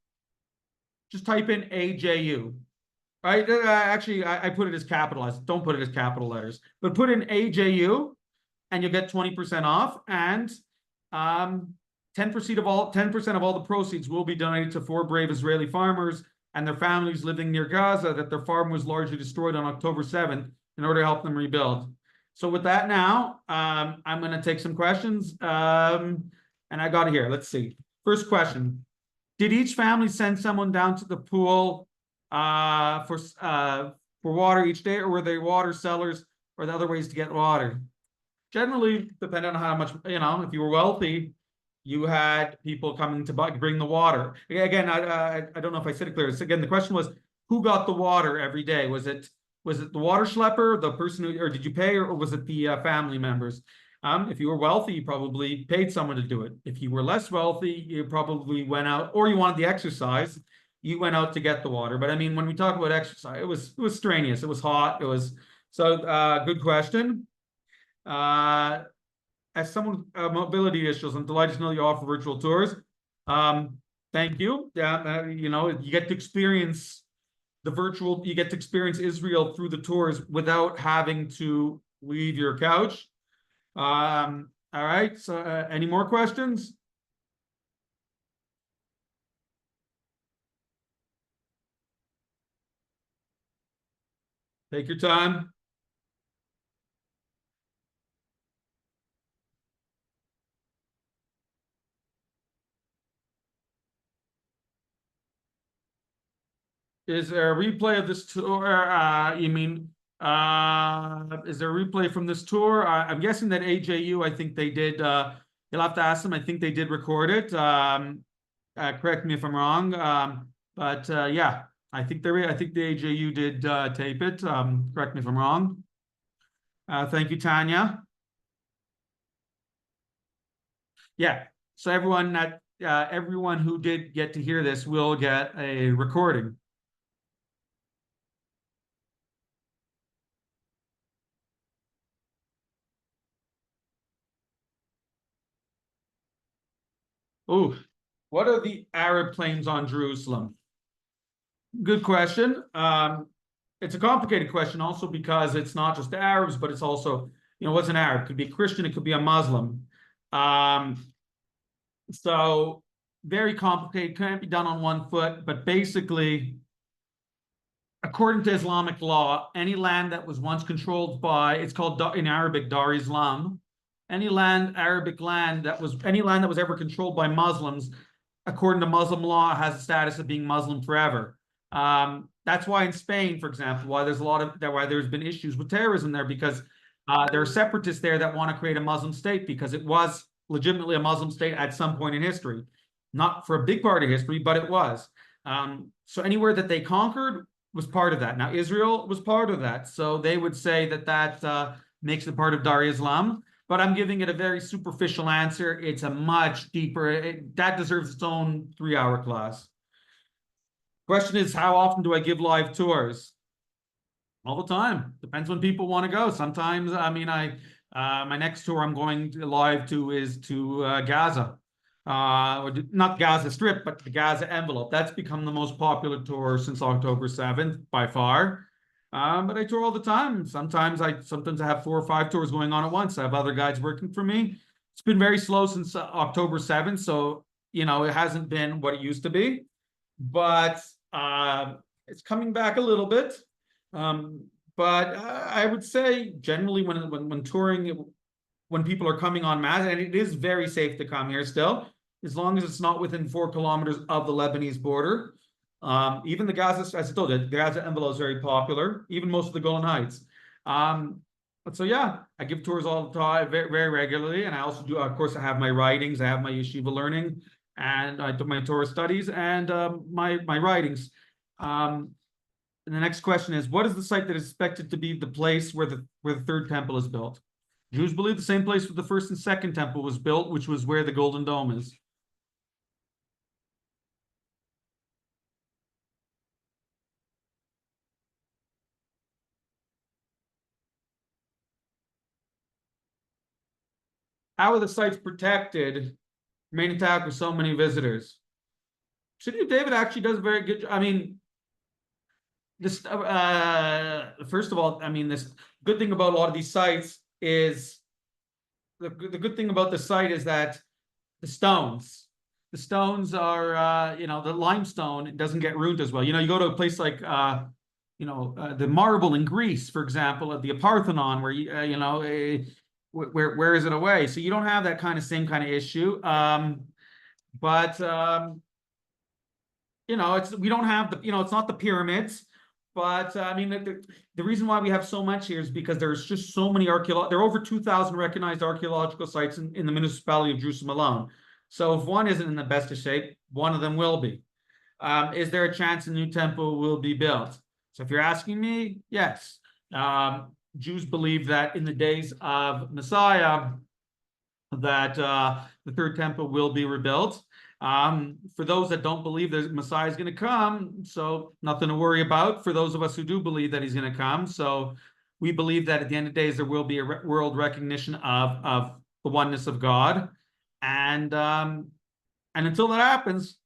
Just type in AJU. Right? Actually, I put it as capitalized. Don't put it as capital letters. But put in AJU. And you'll get 20% off, and 10% of all the proceeds will be donated to 4 brave Israeli farmers and their families living near Gaza that their farm was largely destroyed on October 7th in order to help them rebuild. So with that now, I'm going to take some questions, and I got it here. Let's see. First question. Did each family send someone down to the pool for water each day, or were they water sellers or the other ways to get water? Generally, depending on how much, if you were wealthy, you had people coming to bring the water. Again, I don't know if I said it clear. So again, the question was, who got the water every day? Was it the water schlepper, the person who, or did you pay, or was it the family members? If you were wealthy, you probably paid someone to do it. If you were less wealthy, you probably went out, or you wanted the exercise, you went out to get the water. But I mean, when we talk about exercise, it was strenuous, it was hot, good question. As someone with mobility issues, I'm delighted to know you offer virtual tours. Thank you. You get to experience you get to experience Israel through the tours without having to leave your couch. All right. So, any more questions? Take your time. Is there a replay of this tour? Is there a replay from this tour? I'm guessing that AJU, I think they did. You'll have to ask them. I think they did record it. Correct me if I'm wrong. But yeah, I think the AJU did tape it. Correct me if I'm wrong. Thank you, Tanya. Yeah. So everyone who did get to hear this will get a recording. Oh, what are the Arab claims on Jerusalem? Good question. It's a complicated question also because it's not just the Arabs, but it's also, what's an Arab? It could be a Christian, it could be a Muslim. So very complicated, can't be done on one foot, but basically, according to Islamic law, any land that was once controlled by, it's called in Arabic, Dar Islam, any Arabic land that was ever controlled by Muslims, according to Muslim law, has the status of being Muslim forever. That's why in Spain, for example, why there's been issues with terrorism there, because there are separatists there that want to create a Muslim state because it was legitimately a Muslim state at some point in history, not for a big part of history, but it was. So anywhere that they conquered was part of that. Now Israel was part of that, so they would say that makes it part of Dar Islam. But I'm giving it a very superficial answer. It's a much deeper. That deserves its own 3-hour class. Question is, how often do I give live tours? All the time. Depends when people want to go. Sometimes, my next tour I'm going live to is to Gaza. Or not Gaza Strip, but the Gaza envelope. That's become the most popular tour since October 7th by far. But I tour all the time. Sometimes I have 4 or 5 tours going on at once. I have other guides working for me. It's been very slow since October 7th, so it hasn't been what it used to be. But it's coming back a little bit. But I would say generally when touring, when people are coming en masse, and it is very safe to come here still, as long as it's not within 4 kilometers of the Lebanese border. Even the Gaza, as I told you, the Gaza envelope is very popular, even most of the Golan Heights. But so yeah, I give tours all the time, very, very regularly. And I also do, of course, I have my writings, I have my yeshiva learning, and I do my Torah studies and my writings. And the next question is, what is the site that is expected to be the place where the third temple is built? Jews believe the same place where the first and second temple was built, which was where the Golden Dome is. How are the sites protected, remain intact with so many visitors? City of David actually does a very good job. I mean, this first of all, this good thing about a lot of these sites is the good thing about the site is that the stones. the stones are, the limestone, it doesn't get ruined as well. You go to a place like, the marble in Greece, for example, at the Parthenon, where where is it away? So you don't have that same kind of issue. But we don't have it's not the pyramids, but I mean, the reason why we have so much here is because there's just so many there are over 2,000 recognized archaeological sites in the municipality of Jerusalem alone. So if one isn't in the best of shape, one of them will be. Is there a chance a new temple will be built? So if you're asking me, yes. Jews believe that in the days of Messiah, that the third temple will be rebuilt. For those that don't believe that Messiah is going to come, so nothing to worry about. For those of us who do believe that he's going to come, so we believe that at the end of days there will be a world recognition of the oneness of God, and until that happens,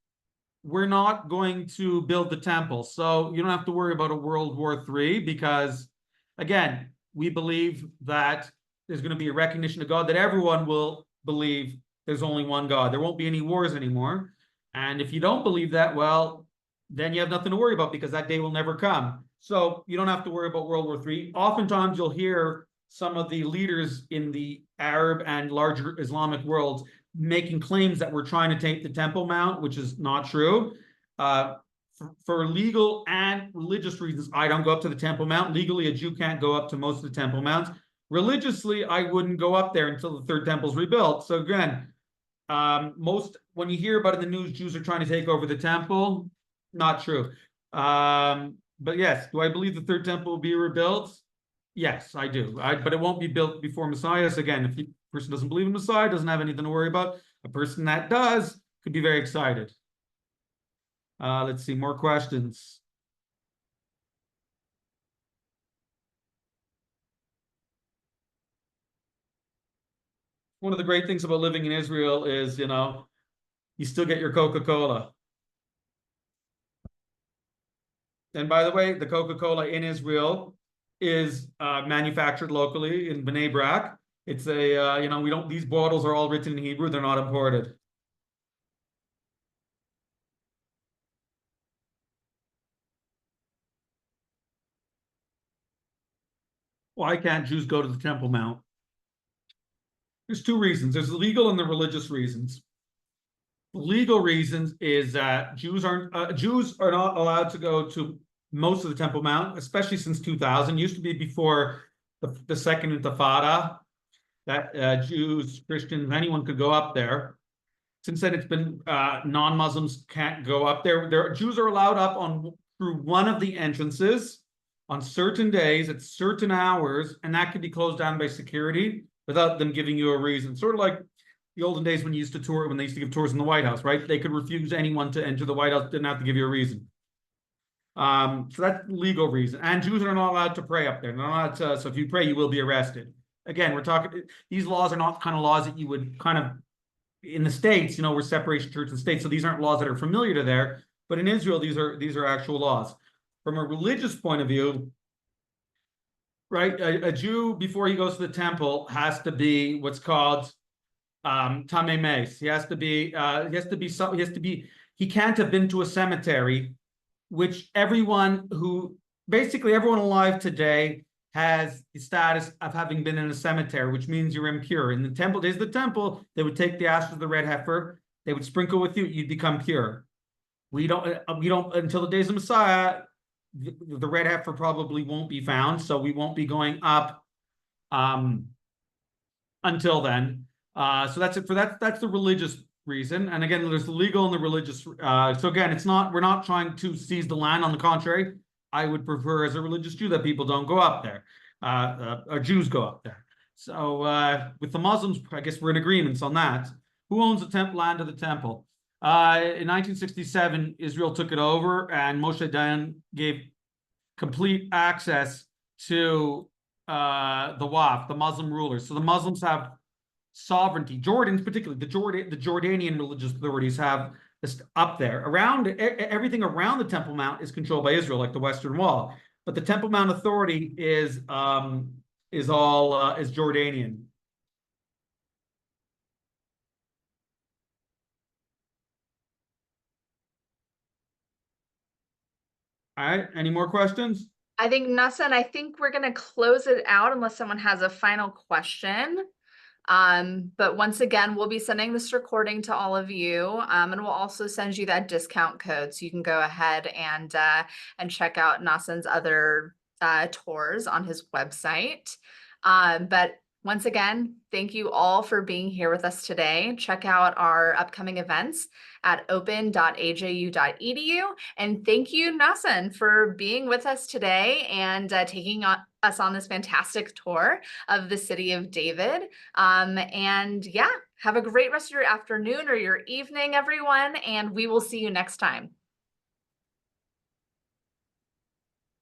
we're not going to build the temple. So you don't have to worry about a World War III, because again, we believe that there's going to be a recognition of God, that everyone will believe there's only one God. There won't be any wars anymore. And if you don't believe that, well, then you have nothing to worry about, because that day will never come. So you don't have to worry about World War III. Oftentimes you'll hear some of the leaders in the Arab and larger Islamic world making claims that we're trying to take the Temple Mount, which is not true. For legal and religious reasons, I don't go up to the Temple Mount. Legally, a Jew can't go up to most of the Temple Mounts. Religiously, I wouldn't go up there until the third temple's rebuilt. So again, when you hear about in the news, Jews are trying to take over the temple, not true. But yes, do I believe the third temple will be rebuilt? Yes, I do. But it won't be built before Messiah. So again, if the person doesn't believe in Messiah, doesn't have anything to worry about. A person that does could be very excited. Let's see, more questions. One of the great things about living in Israel is, you still get your Coca-Cola. And by the way, the Coca-Cola in Israel is manufactured locally in Bnei Brak. It's these bottles are all written in Hebrew. They're not imported. Why can't Jews go to the Temple Mount? There's two reasons. There's the legal and the religious reasons. The legal reasons is that Jews are not allowed to go to most of the Temple Mount, especially since 2000. It used to be before the second Intifada that Jews, Christians, anyone could go up there. Since then, it's been non-Muslims can't go up there. Jews are allowed up through one of the entrances on certain days at certain hours, and that could be closed down by security without them giving you a reason. Sort of like the olden days when they used to give tours in the White House, right? They could refuse anyone to enter the White House, didn't have to give you a reason. So that's legal reason. And Jews are not allowed to pray up there. They're not allowed to, so if you pray, you will be arrested. Again, we're talking, these laws are not kind of laws that you would kind of, in the States, we're separation church and state, so these aren't laws that are familiar to there. But in Israel, these are actual laws. From a religious point of view, right, a Jew, before he goes to the temple, has to be what's called Tamei Meis. He can't have been to a cemetery, which everyone alive today has the status of having been in a cemetery, which means you're impure. In the temple, days of the temple, they would take the ashes of the red heifer, they would sprinkle with you, you'd become pure. We don't until the days of Messiah, the red heifer probably won't be found, so we won't be going up until then. So that's it for that. That's the religious reason. And again, there's the legal and the religious. So again, we're not trying to seize the land. On the contrary, I would prefer as a religious Jew that people don't go up there, or Jews go up there. So with the Muslims, I guess we're in agreement on that. Who owns the land of the temple? In 1967, Israel took it over, and Moshe Dayan gave complete access to the Waqf, the Muslim rulers. So the Muslims have sovereignty. Jordans, particularly the Jordanian religious authorities, have this up there. Everything around the Temple Mount is controlled by Israel, like the Western Wall. But the Temple Mount Authority is Jordanian. All right, any more questions? I think Nosson, I think we're gonna close it out unless someone has a final question. But once again, we'll be sending this recording to all of you, and we'll also send you that discount code so you can go ahead and check out Nosson's other tours on his website. But once again, thank you all for being here with us today. Check out our upcoming events at open.aju.edu. And thank you, Nosson, for being with us today and taking us on this fantastic tour of the city of David. And yeah, have a great rest of your afternoon or your evening, everyone, and we will see you next time.